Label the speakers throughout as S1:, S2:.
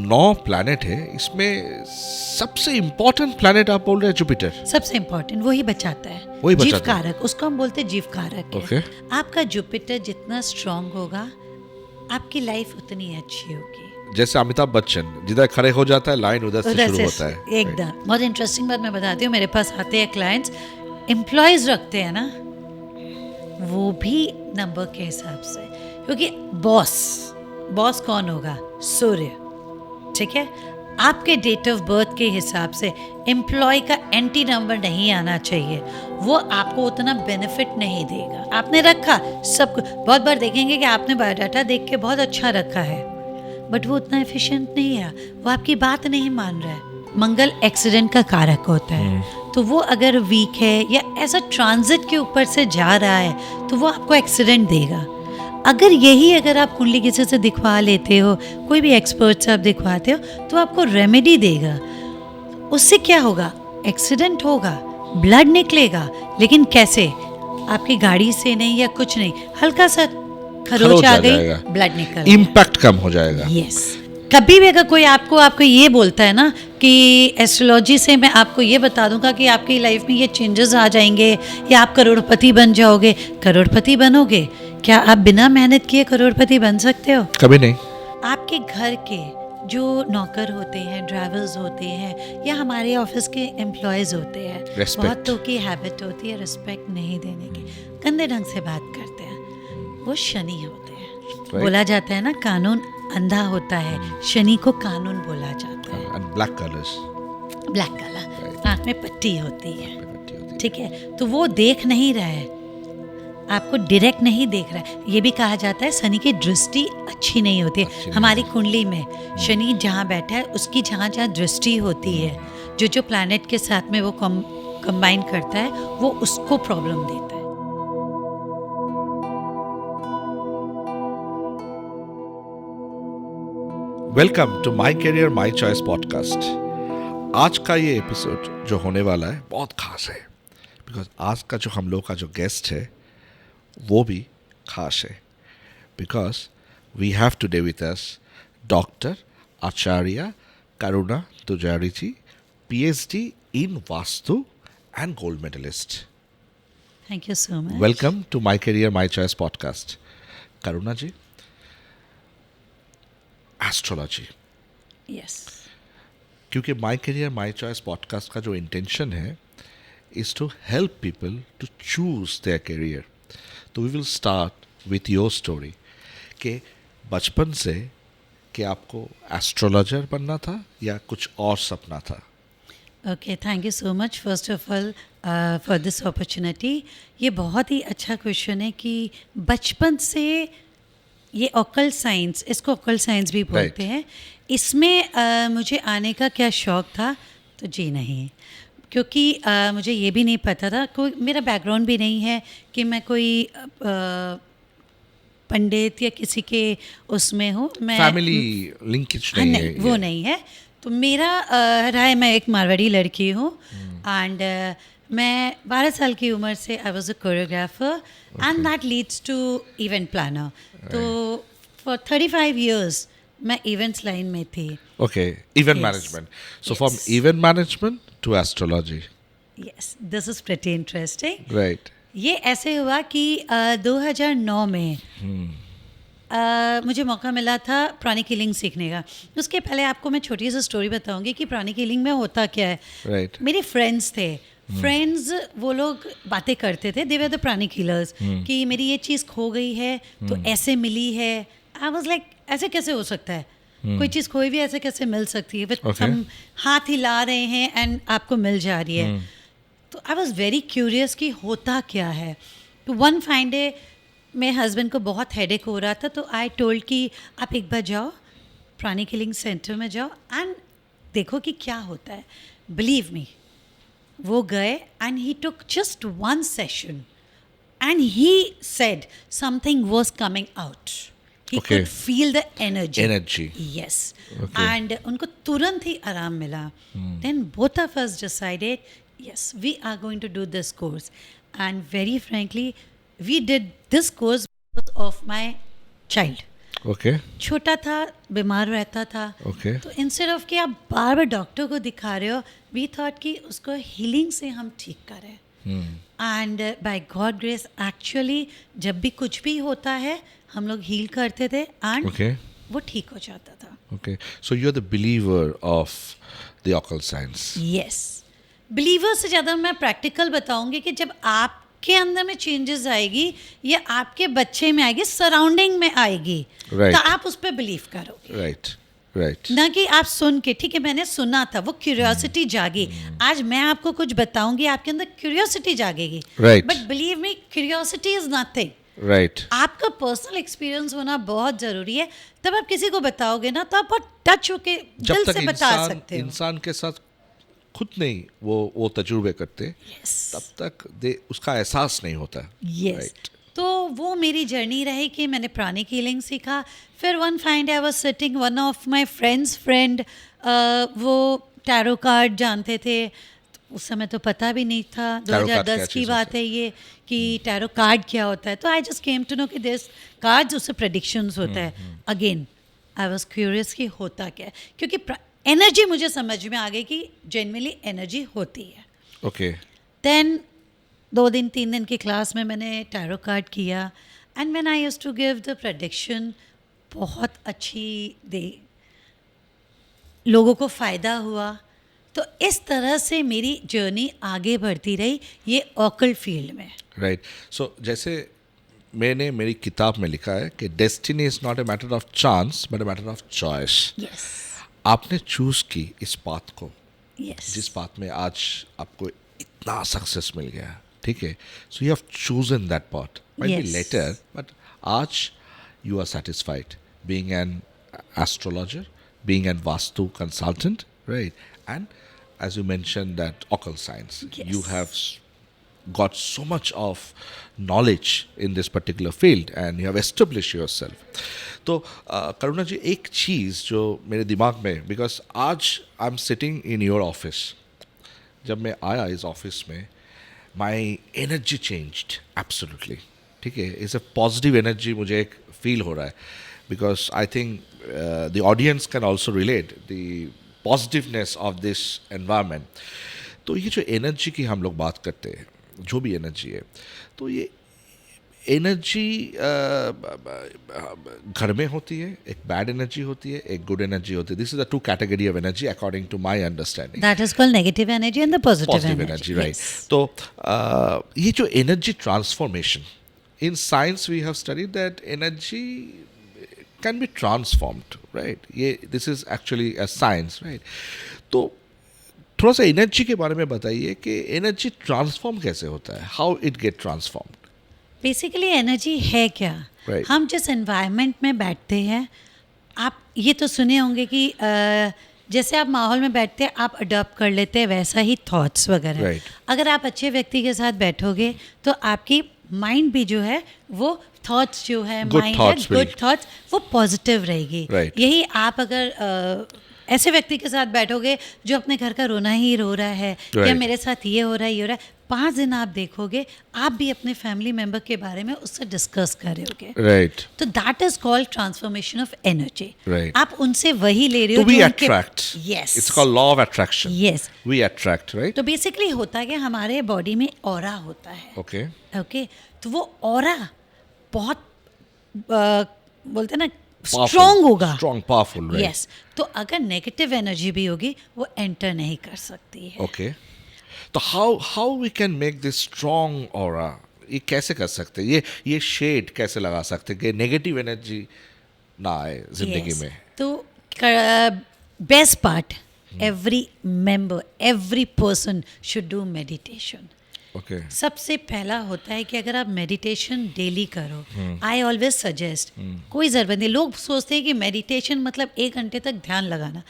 S1: 9 planet है, इसमें सबसे इम्पोर्टेंट प्लैनेट आप बोल रहे हैं जुपिटर।
S2: सबसे इम्पोर्टेंट वही बचाता है,
S1: वही बचाता
S2: जीव
S1: है।
S2: कारक, उसको हम बोलते हैं जीव कारक है।
S1: Okay.
S2: आपका जुपिटर जितना स्ट्रांग होगा आपकी लाइफ उतनी अच्छी होगी।
S1: जैसे अमिताभ बच्चन जिधर खड़े हो जाता है लाइन उधर से शुरू होता है।
S2: एकदम। बहुत इंटरेस्टिंग बात मैं बताती हूँ, मेरे पास आते हैं क्लाइंट्स, एम्प्लॉयज रखते हैं ना, वो भी नंबर के हिसाब से, क्योंकि बॉस कौन होगा? सूर्य, ठीक है। आपके डेट ऑफ बर्थ के हिसाब से एम्प्लॉय का एंटी नंबर नहीं आना चाहिए, वो आपको उतना बेनिफिट नहीं देगा। आपने रखा सब कुछ, बहुत बार देखेंगे कि आपने बायोडाटा देख के बहुत अच्छा रखा है, बट वो उतना एफिशिएंट नहीं है, वो आपकी बात नहीं मान रहा है। मंगल एक्सीडेंट का कारक होता है, तो वो अगर वीक है या ऐसा ट्रांजिट के ऊपर से जा रहा है तो वो आपको एक्सीडेंट देगा। अगर आप कुंडली किसी से दिखवा लेते हो, कोई भी एक्सपर्ट से आप दिखवाते हो, तो आपको रेमेडी देगा। उससे क्या होगा? एक्सीडेंट होगा, ब्लड निकलेगा, लेकिन कैसे? आपकी गाड़ी से नहीं या कुछ नहीं, हल्का सा खरोच आ गई, ब्लड निकल गया,
S1: इम्पैक्ट कम हो जाएगा।
S2: यस। कभी भी अगर कोई आपको ये बोलता है ना कि एस्ट्रोलॉजी से मैं आपको ये बता दूंगा कि आपकी लाइफ में ये चेंजेस आ जाएंगे या आप करोड़पति बन जाओगे, करोड़पति बनोगे? क्या आप बिना मेहनत किए करोड़पति बन सकते हो?
S1: कभी नहीं।
S2: आपके घर के जो नौकर होते हैं, ड्राइवर्स होते हैं, या हमारे ऑफिस के एम्प्लॉयज होते हैं, बहुतों की हैबिट होती है रिस्पेक्ट नहीं देने की, गंदे ढंग से बात करते हैं, वो शनि होते हैं। बोला जाता है ना, कानून अंधा होता है, शनि को कानून बोला जाता है।
S1: ब्लैक
S2: कलर, आँख में पट्टी होती है, ठीक है। तो वो देख नहीं रहा है, आपको डायरेक्ट नहीं देख रहा है। ये भी कहा जाता है शनि की दृष्टि अच्छी नहीं होती है। हमारी कुंडली में शनि जहाँ बैठा है, उसकी जहाँ जहाँ दृष्टि होती है, जो प्लैनेट के साथ में वो कंबाइन करता है, वो उसको प्रॉब्लम देता है।
S1: Welcome to my career my choice podcast. आज का ये एपिसोड जो होने वाला है बहुत खास है, बिकॉज आज का जो हम लोग का जो गेस्ट है वो भी खास है, because we have today with us doctor Acharya Karuna Tujari ji, PhD in vastu and gold medallist.
S2: Thank you so much.
S1: Welcome to my career my choice podcast. Karuna ji, astrology,
S2: yes,
S1: क्योंकि my career my choice podcast का जो intention है is to help people to choose their career. तो we will start with your story कि बचपन से कि आपको एस्ट्रोलॉजर बनना था या कुछ और सपना था?
S2: Okay, thank you so much first of all for this opportunity. ये बहुत ही अच्छा क्वेश्चन है कि बचपन से ये ऑकल्ट साइंस, इसको ऑकल्ट साइंस भी बोलते हैं, इसमें मुझे आने का क्या शौक़ था? तो जी नहीं, क्योंकि मुझे ये भी नहीं पता था, कोई मेरा बैकग्राउंड भी नहीं है कि मैं कोई पंडित या किसी के उसमें हूँ। मैं
S1: फैमिली लिंकेज नहीं है,
S2: वो नहीं है। तो मेरा मैं एक मारवाड़ी लड़की हूँ, एंड मैं 12 साल की उम्र से I was a choreographer and that leads to event planner. तो फॉर 35 years मैं इवेंट्स लाइन में थी।
S1: Okay, event management. So from event management to astrology.
S2: Yes, this is pretty interesting.
S1: Right.
S2: ये ऐसे हुआ कि 2009 में मुझे मौका मिला था प्राणिक हीलिंग सीखने का। उसके पहले आपको मैं छोटी सी स्टोरी बताऊंगी कि प्राणिक हीलिंग में होता क्या है।
S1: Right.
S2: मेरे फ्रेंड्स थे, वो लोग बातें करते थे, दे वर द प्राणिक हीलर्स, कि मेरी ये चीज़ खो गई है तो ऐसे मिली है। आई वाज लाइक, ऐसे कैसे हो सकता है? कोई चीज़ खोई भी ऐसे कैसे मिल सकती है? बट हम हाथ हिला रहे हैं एंड आपको मिल जा रही है। तो आई वॉज वेरी क्यूरियस कि होता क्या है। तो वन फाइन डे मेरे हस्बैंड को बहुत हेडेक हो रहा था, तो आई टोल्ड कि आप एक बार जाओ प्राणिक हीलिंग सेंटर में जाओ एंड देखो कि क्या होता है। बिलीव मी, वो गए and he took just 1 session and he said something was coming out. He could feel the energy. Yes. Okay. And उनको तुरंत ही आराम मिला. Then both of us decided, yes, we are going to do this course. And very frankly, we did this course because of my child.
S1: Okay
S2: छोटा था, बीमार रहता था,
S1: okay
S2: तो इंस्टेड ऑफ कि आप बार बार डॉक्टर को दिखा रहे हो, वी थॉट कि उसको हीलिंग से हम ठीक करें. And by God grace actually जब भी कुछ भी होता है हम लोग हील करते थे एंड
S1: ओके
S2: वो ठीक हो जाता था.
S1: Okay so you are the believer of the occult science.
S2: Yes, believer से ज़्यादा मैं प्रैक्टिकल बताऊंगी कि जब आपके अंदर में चेंजेस आएगी या आपके बच्चे में आएगी, सराउंडिंग में आएगी,
S1: Right.
S2: तो आप उस पर बिलीव करोगे.
S1: राइट राइट
S2: ना कि आप सुन के, ठीक है मैंने सुना था, वो क्यूरियोसिटी जागी. आज मैं आपको कुछ बताऊंगी, आपके अंदर क्यूरियोसिटी जागेगी.
S1: Right.
S2: But believe me, curiosity is nothing.
S1: Right
S2: आपका पर्सनल एक्सपीरियंस होना बहुत जरूरी है. तब आप किसी को बताओगे ना तो आप बहुत टच होके
S1: जब
S2: दिल
S1: तक
S2: से बता
S1: इंसान
S2: सकते हो.
S1: इंसान के साथ खुद नहीं वो तजुर्बे करते
S2: Yes.
S1: तब तक उसका एहसास नहीं होता.
S2: Yes
S1: Right.
S2: तो वो मेरी जर्नी रही कि मैंने प्राणिक हीलिंग सीखा. फिर one fine day I was sitting, one of my friend वो टैरो कार्ड जानते थे. तो उस समय तो पता भी नहीं था,
S1: Tarot card क्या
S2: 2010 की
S1: चीज़
S2: बात
S1: होता
S2: है ये, कि टैरो कार्ड क्या होता है. तो I just came to know कि दिस कार्ड्स, उससे प्रेडिक्शंस होता है. अगेन आई वाज क्यूरियस कि होता क्या है, क्योंकि एनर्जी मुझे समझ में आ गई कि जेन्युइनली एनर्जी होती है.
S1: ओके
S2: देन 2 दिन 3 दिन की क्लास में मैंने टैरो कार्ड किया and when I used to give the prediction, बहुत अच्छी दे लोगों को फ़ायदा हुआ. तो इस तरह से मेरी जर्नी आगे बढ़ती रही ये ऑकल्ट फील्ड में.
S1: राइट सो जैसे मैंने मेरी किताब में लिखा है कि destiny is not a matter of chance but a matter of choice.
S2: Yes
S1: आपने चूज की इस पाथ को,
S2: यस
S1: जिस पाथ में आज आपको इतना सक्सेस मिल गया. ठीक है, so you have chosen that path. Might be
S2: Yes.
S1: Later but आज you are satisfied being an astrologer, being an vastu consultant, right? And as you mentioned that occult science,
S2: Yes.
S1: you have got so much of knowledge in this particular field and you have established yourself. तो करुणा जी, एक चीज़ जो मेरे दिमाग में, because आज I am sitting in your office, जब मैं आया इस ऑफिस में माई एनर्जी चेंज्ड एब्सोल्युटली. ठीक है, इट्स अ पॉजिटिव एनर्जी मुझे एक फील हो रहा है, because I think the audience can also relate the positiveness of this environment. तो ये जो एनर्जी की हम लोग बात करते हैं, जो भी एनर्जी है, तो ये एनर्जी घर में होती है, एक बैड एनर्जी होती है, एक गुड एनर्जी होती है. This is the 2 category of energy according to my understanding.
S2: That is called negative energy and the positive energy.
S1: Right. तो ये जो energy transformation, in science we have studied that energy can be transformed, right? ये this is actually a science, right? तो थोड़ा सा energy के बारे में बताइए कि एनर्जी ट्रांसफॉर्म कैसे होता है, how it get transformed.
S2: Basically energy है क्या?
S1: Right.
S2: हम जिस एनवायरनमेंट में बैठते हैं, आप ये तो सुने होंगे कि जैसे आप माहौल में बैठते हैं आप अडॉप्ट कर लेते हैं, वैसा ही थॉट्स वगैरह.
S1: Right.
S2: अगर आप अच्छे व्यक्ति के साथ बैठोगे तो आपकी माइंड भी जो है वो थॉट्स जो है,
S1: Good
S2: माइंड
S1: thoughts
S2: है,
S1: will-
S2: गुड थॉट्स, वो पॉजिटिव रहेगी.
S1: Right.
S2: यही आप अगर ऐसे व्यक्ति के साथ बैठोगे जो अपने घर का रोना ही रो रहा है, या
S1: Right.
S2: मेरे साथ ये हो रहा है, ये हो रहा है, 5 दिन आप देखोगे आप भी अपने फैमिली मेंबर के बारे में उससे डिस्कस कर रहे होगे.
S1: राइट.
S2: तो that is called transformation of energy.
S1: Right.
S2: आप उनसे वही ले रहे हो
S1: To we
S2: जो उनके-
S1: attract.
S2: Yes.
S1: It's called law of attraction.
S2: Yes.
S1: We attract, right?
S2: तो बेसिकली होता है कि हमारे बॉडी में ऑरा होता है.
S1: Okay.
S2: ओके, तो वो ऑरा बहुत बोलते हैं ना
S1: Powerful.
S2: स्ट्रॉन्ग होगा.
S1: Strong, powerful, right?
S2: यस. तो अगर नेगेटिव एनर्जी भी होगी वो एंटर नहीं कर सकती है.
S1: Okay. तो how we can make this strong aura? ये कैसे कर सकते हैं? ये शेड कैसे लगा सकते हैं कि नेगेटिव एनर्जी ना आए जिंदगी
S2: Yes.
S1: में?
S2: तो best part, every member, every person should do meditation.
S1: Okay.
S2: सबसे पहला होता है कि अगर आप मेडिटेशन डेली करो, आई ऑलवेज सजेस्ट, कोई ज़रूरत नहीं. लोग सोचते हैं कि मेडिटेशन मतलब 1 घंटे तक ध्यान लगाना.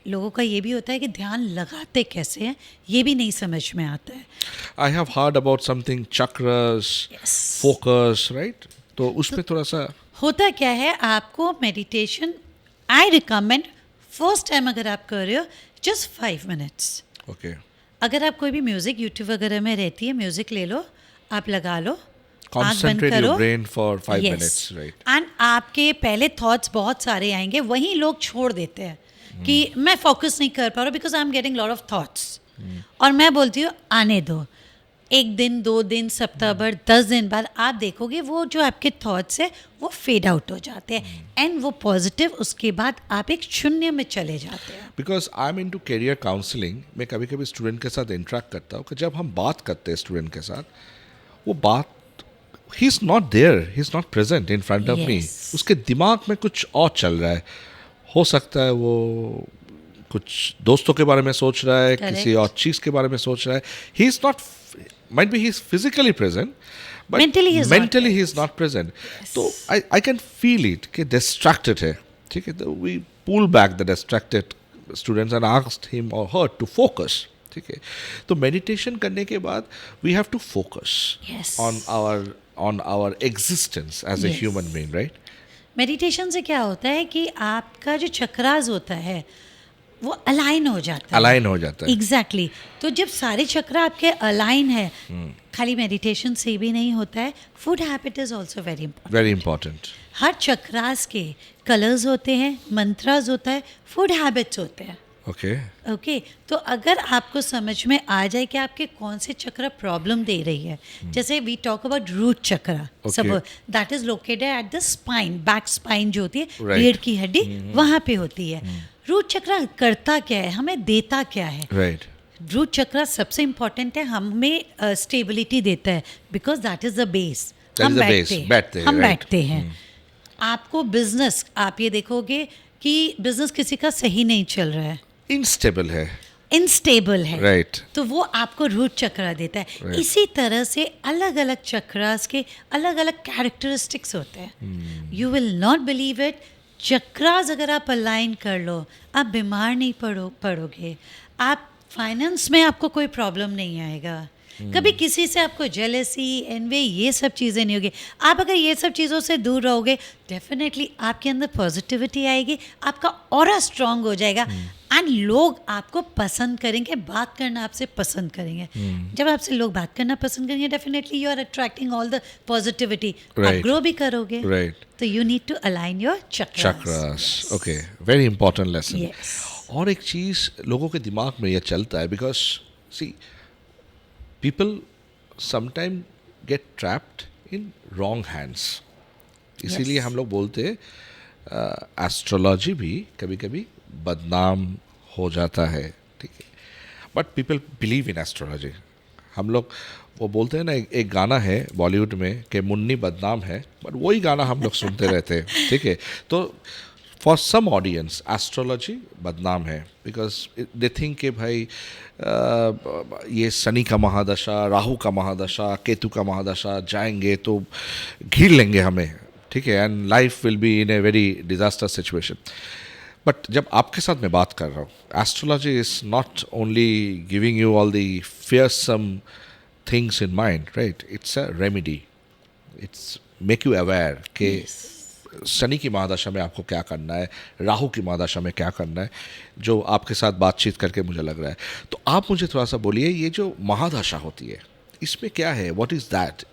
S2: लोगों का ये भी होता है कि ध्यान लगाते कैसे हैं ये भी नहीं समझ में आता है.
S1: I have heard about something chakras,
S2: Yes.
S1: focus, right? तो उसमें थोड़ा सा
S2: होता क्या है, आपको meditation I recommend first time अगर आप कर रहे हो जस्ट 5 मिनट्स.
S1: okay.
S2: अगर आप कोई भी म्यूज़िक यूट्यूब वगैरह में रहती है, म्यूज़िक ले लो, आप लगा लो
S1: Concentrate your brain for 5 minutes, right?
S2: And आपके पहले थॉट्स बहुत सारे आएंगे, वही लोग छोड़ देते हैं कि मैं फोकस नहीं कर पा रहा because I am getting lot of thoughts. और मैं बोलती हूँ आने दो, 1 दिन 2 दिन सप्ताह भर 10 दिन बाद आप देखोगे वो जो आपके थॉट्स है वो फेड आउट हो जाते हैं एंड वो पॉजिटिव, उसके बाद आप एक शून्य में चले जाते हैं।
S1: Because I am into career counselling, मैं कभी कभी स्टूडेंट के साथ इंटरेक्ट करता हूँ कि जब हम बात करते हैं स्टूडेंट के साथ, वो बात he is not there, he is not present in front of me, उसके दिमाग में कुछ और चल रहा है। हो सकता है वो कुछ दोस्तों के बारे में सोच रहा है, किसी और चीज़ के बारे में सोच रहा है। ही is not, might be he is physically present, but mentally he is not present. So I can feel it कि distracted है, ठीक है? तो we pull back the distracted students and asked him or her to focus, ठीक है? तो meditation करने के बाद we have to focus on our existence as a human being, right?
S2: Meditation से क्या होता है कि आपका जो चक्रास होता है वो अलाइन हो जाता है। एग्जैक्टली तो जब सारे चक्र आपके अलाइन है, खाली मेडिटेशन से भी नहीं होता है, food habit is also very important. हर चक्रास के कलर्स होते हैं, मंत्रास होता है, फूड हैबिट्स होते हैं। ओके तो अगर आपको समझ में आ जाए कि आपके कौन से चक्र प्रॉब्लम दे रही है, जैसे वी टॉक अबाउट रूट चक्र, सब that is located at the spine, back spine जो होती है, रीढ़ की हड्डी वहाँ पे होती है। रूट चक्र करता क्या है, हमें देता क्या है? रूट चक्र सबसे इम्पोर्टेंट है, हमें स्टेबिलिटी देता है because that is the base. हम बैठते हैं। आपको बिजनेस, आप ये देखोगे कि बिजनेस किसी का सही नहीं चल रहा है, इनस्टेबल है, राइट? तो वो आपको रूट चक्र देता है। इसी तरह से अलग अलग चक्रास के अलग अलग कैरेक्टरिस्टिक्स होते हैं। You will not believe it, chakras अगर आप अलाइन कर लो, आप बीमार नहीं पड़ोगे, आप फाइनेंस में आपको कोई प्रॉब्लम नहीं आएगा, कभी किसी से आपको जेलसी, एनवी, ये सब चीज़ें नहीं होगी। आप अगर ये सब चीज़ों से दूर रहोगे, डेफिनेटली आपके अंदर पॉजिटिविटी आएगी, आपका ऑरा स्ट्रांग हो जाएगा एंड लोग आपको पसंद करेंगे, बात करना आपसे पसंद करेंगे। जब आपसे लोग बात करना पसंद करेंगे, definitely you are attracting all the positivity, आप ग्रो भी करोगे। तो you need to align your chakras.
S1: Okay, very important lesson. और एक चीज़ लोगों के दिमाग में ये चलता है, because she people sometimes get trapped in wrong hands. इसीलिए हम लोग बोलते हैं एस्ट्रोलॉजी भी कभी कभी बदनाम हो जाता है, ठीक है? But people believe in astrology. हम लोग वो बोलते हैं ना, एक गाना है बॉलीवुड में कि मुन्नी बदनाम है, बट वही गाना हम लोग सुनते रहते हैं, ठीक है? तो फॉर सम ऑडियंस एस्ट्रोलॉजी बदनाम है बिकॉज दे थिंक कि भाई ये शनि का महादशा, राहु का महादशा, केतु का महादशा जाएंगे तो घिर लेंगे हमें, ठीक है? And life will be in a very disaster situation. But जब आपके साथ मैं बात कर रहा हूँ, astrology is not only giving you all the fearsome things in mind, right? It's a remedy. It's make you aware कि शनि की महादशा में आपको क्या करना है, राहु की महादशा में क्या करना है, जो आपके साथ बातचीत करके मुझे लग रहा है। तो आप मुझे थोड़ा सा बोलिए, ये जो महादशा होती है इसमें क्या है, व्हाट इज़ दैट?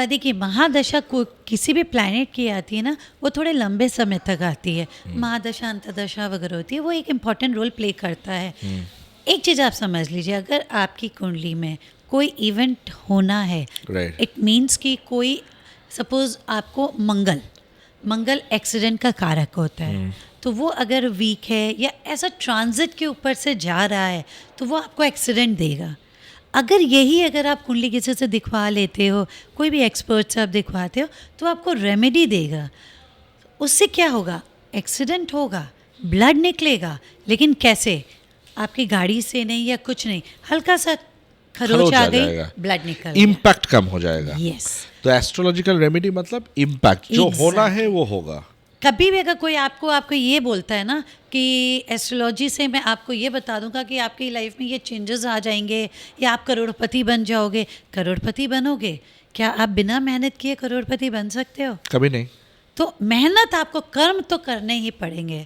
S2: देखिए, महादशा को किसी भी प्लैनेट की आती है ना, वो थोड़े लंबे समय तक आती है। महादशा, अंतदशा वगैरह होती है, वो एक इम्पॉर्टेंट रोल प्ले करता है। एक चीज़ आप समझ लीजिए, अगर आपकी कुंडली में कोई इवेंट होना है, इट मीन्स कि कोई, सपोज आपको मंगल एक्सीडेंट का कारक होता है, तो वो अगर वीक है या ऐसा ट्रांजिट के ऊपर से जा रहा है तो वो आपको एक्सीडेंट देगा। अगर आप कुंडली किसी से दिखवा लेते हो, कोई भी एक्सपर्ट से आप दिखवाते हो, तो आपको रेमेडी देगा। उससे क्या होगा? एक्सीडेंट होगा, ब्लड निकलेगा, लेकिन कैसे? आपकी गाड़ी से नहीं या कुछ नहीं, हल्का सा खरोच आ गई, ब्लड निकल गया,
S1: इम्पैक्ट कम हो जाएगा।
S2: यस।
S1: तो एस्ट्रोलॉजिकल रेमेडी मतलब इम्पैक्ट, जो होना है वो होगा।
S2: कभी भी अगर कोई आपको ये बोलता है ना कि एस्ट्रोलॉजी से मैं आपको ये बता दूंगा कि आपकी लाइफ में ये चेंजेस आ जाएंगे या आप करोड़पति बन जाओगे, करोड़पति बनोगे? क्या आप बिना मेहनत किए करोड़पति बन सकते हो?
S1: कभी नहीं।
S2: तो मेहनत, आपको कर्म तो करने ही पड़ेंगे।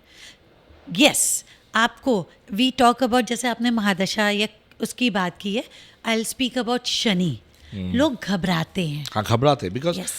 S2: यस, आपको वी टॉक अबाउट, जैसे आपने महादशा या उसकी बात की है, I will speak about Shani. लोग घबराते हैं.
S1: हाँ घबराते, because
S2: Yes.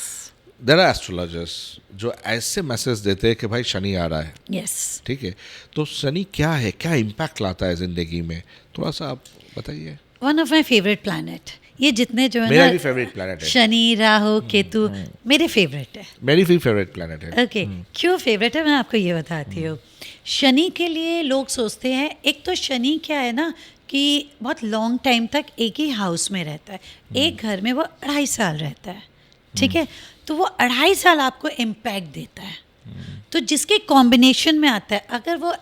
S1: There are astrologers जो ऐसे मैसेज देते हैं कि भाई शनि आ रहा है.
S2: Yes.
S1: ठीक है, तो शनि क्या है, क्या इम्पैक्ट लाता है जिंदगी में, थोड़ा सा आप बताइए.
S2: One of my favorite planet. ये जितने जो है
S1: मेरा
S2: ना,
S1: भी फेवरेट प्लैनेट है.
S2: शनि, राहु, केतु मेरे फेवरेट है.
S1: मेरी भी फेवरेट प्लैनेट है.
S2: ओके, क्यों फेवरेट है मैं आपको ये बताती हूँ. शनि के लिए लोग सोचते हैं, एक तो शनि क्या है ना कि बहुत लॉन्ग टाइम तक एक ही हाउस में रहता है. एक घर में वो 2.5 साल रहता है. ठीक है, तो वो 2.5 साल आपको इम्पैक्ट देता है. तो जिसके कॉम्बिनेशन में आता है, अगर वो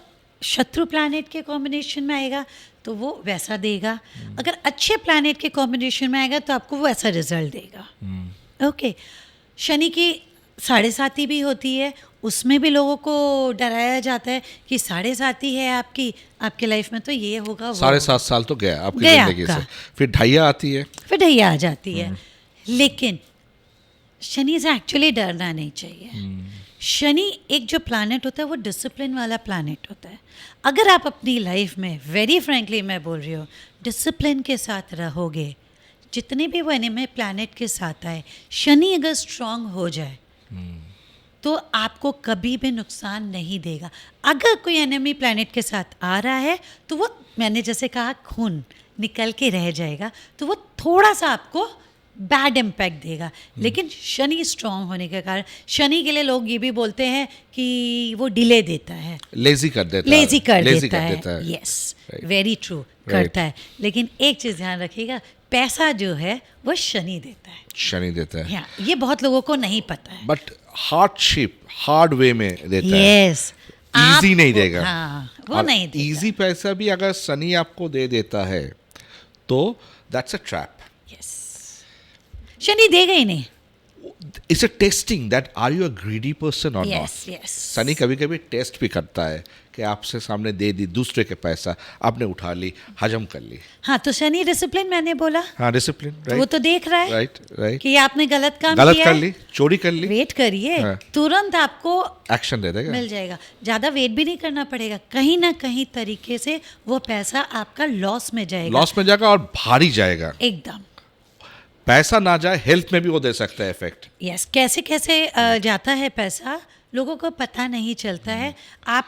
S2: शत्रु प्लैनेट के कॉम्बिनेशन में आएगा तो वो वैसा देगा. अगर अच्छे प्लैनेट के कॉम्बिनेशन में आएगा तो आपको वो ऐसा रिजल्ट देगा. ओके, शनि की 7.5 भी होती है, उसमें भी लोगों को डराया जाता है कि 7.5 है आपके लाइफ में तो ये होगा, वो
S1: 7.5 साल तो गया आपकी
S2: गया
S1: जिंदगी
S2: आपका.
S1: से. फिर ढैया आती है.
S2: फिर ढैया आ जाती है. लेकिन शनि से एक्चुअली डरना नहीं चाहिए. शनि एक जो प्लैनेट होता है वो डिसिप्लिन वाला प्लैनेट होता है. अगर आप अपनी लाइफ में, वेरी फ्रैंकली मैं बोल रही हूँ, डिसिप्लिन के साथ रहोगे, जितने भी वो एनिमी प्लैनेट के साथ आए, शनि अगर स्ट्रांग हो जाए तो आपको कभी भी नुकसान नहीं देगा. अगर कोई एनिमी प्लैनेट के साथ आ रहा है तो वो, मैंने जैसे कहा, खून निकल के रह जाएगा, तो वो थोड़ा सा आपको बैड इम्पैक्ट देगा. लेकिन शनि स्ट्रांग होने के कारण, शनि के लिए लोग ये भी बोलते हैं कि वो डिले देता है,
S1: लेजी कर देता
S2: है. यस, वेरी ट्रू, करता है. लेकिन एक चीज़ ध्यान रखिएगा, पैसा जो है वो शनि देता है.
S1: शनि देता है.
S2: ये बहुत लोगों को नहीं पता है.
S1: बट हार्डशिप हार्ड वे में देता है.
S2: यस,
S1: इजी नहीं देगा.
S2: हाँ, वो नहीं देगा.
S1: इजी पैसा भी अगर शनि आपको दे देता है तो that's a trap.
S2: Yes, Shani देगा ही नहीं.
S1: It's a testing that are you a greedy person और
S2: Yes,
S1: नॉट.
S2: yes.
S1: शनि कभी कभी टेस्ट भी करता है कि आपसे सामने दे दी दूसरे के पैसा, आपने उठा ली, हजम कर ली.
S2: हाँ, तो शनि डिसिप्लिन मैंने बोला.
S1: हाँ डिसिप्लिन.
S2: वो तो देख रहा है
S1: राइट
S2: कि आपने गलत काम
S1: गलत
S2: किया
S1: कर
S2: है.
S1: ली, चोरी कर ली,
S2: वेट करिए,
S1: हाँ.
S2: तुरंत आपको
S1: एक्शन दे देगा.
S2: मिल जाएगा. ज़्यादा वेट भी नहीं करना पड़ेगा. कहीं ना कहीं तरीके से वो पैसा आपका लॉस में जाएगा.
S1: लॉस में जाएगा और भारी जाएगा.
S2: एकदम.
S1: पैसा ना जाए, हेल्थ में भी वो दे सकता है इफेक्ट.
S2: यस, कैसे कैसे जाता है पैसा, लोगों को पता नहीं चलता है. आप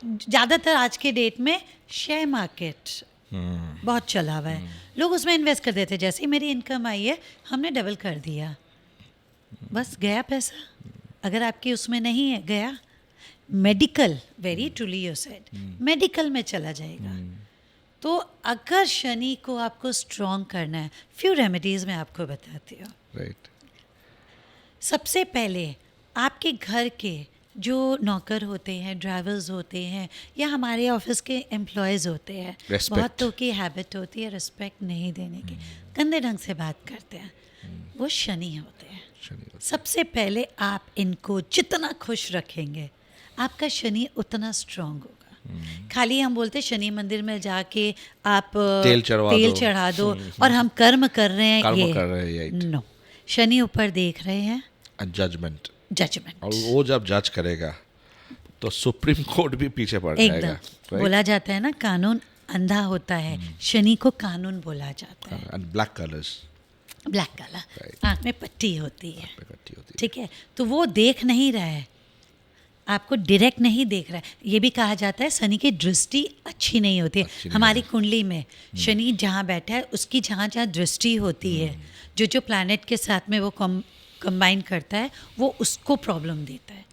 S2: ज़्यादातर आज के डेट में शेयर मार्केट बहुत चला हुआ है. लोग उसमें इन्वेस्ट कर देते हैं. जैसे ही मेरी इनकम आई है, हमने डबल कर दिया, बस गया पैसा. अगर आपकी उसमें नहीं है, गया. Medical, very truly you said, medical में चला जाएगा. तो अगर शनि को आपको स्ट्रॉन्ग करना है, फ्यू रेमेडीज़ मैं आपको बताती हूँ.
S1: राइट.
S2: सबसे पहले आपके घर के जो नौकर होते हैं, ड्राइवर्स होते हैं, या हमारे ऑफिस के एम्प्लॉयज़ होते हैं,
S1: Respect.
S2: बहुतों की हैबिट होती है रिस्पेक्ट नहीं देने की, गंदे ढंग से बात करते हैं. वो शनि होते हैं. सबसे पहले आप इनको जितना खुश रखेंगे, आपका शनि उतना स्ट्रांग होगा. खाली हम बोलते शनि मंदिर में जाके आप
S1: तेल
S2: चढ़ा दो और हम कर्म कर रहे हैं.
S1: कर्म
S2: ये
S1: कर रहे हैं, right.
S2: नो, शनि ऊपर देख रहे हैं.
S1: जजमेंट.
S2: जजमेंट.
S1: और वो जब जज करेगा तो सुप्रीम कोर्ट भी पीछे पड़ जाएगा.
S2: एकदम. बोला जाता है ना, कानून अंधा होता है, शनि को कानून बोला जाता है.
S1: And black colours.
S2: Black colour,
S1: Right.
S2: आँख में पट्टी होती है.
S1: होती है.
S2: ठीक है, तो वो देख नहीं रहा है, आपको डायरेक्ट नहीं देख रहा है. ये भी कहा जाता है शनि की दृष्टि अच्छी नहीं होती है. हमारी कुंडली में शनि जहाँ बैठा है, उसकी जहाँ जहाँ दृष्टि होती है, जो प्लैनेट के साथ में वो कंबाइन करता है, वो उसको प्रॉब्लम देता है.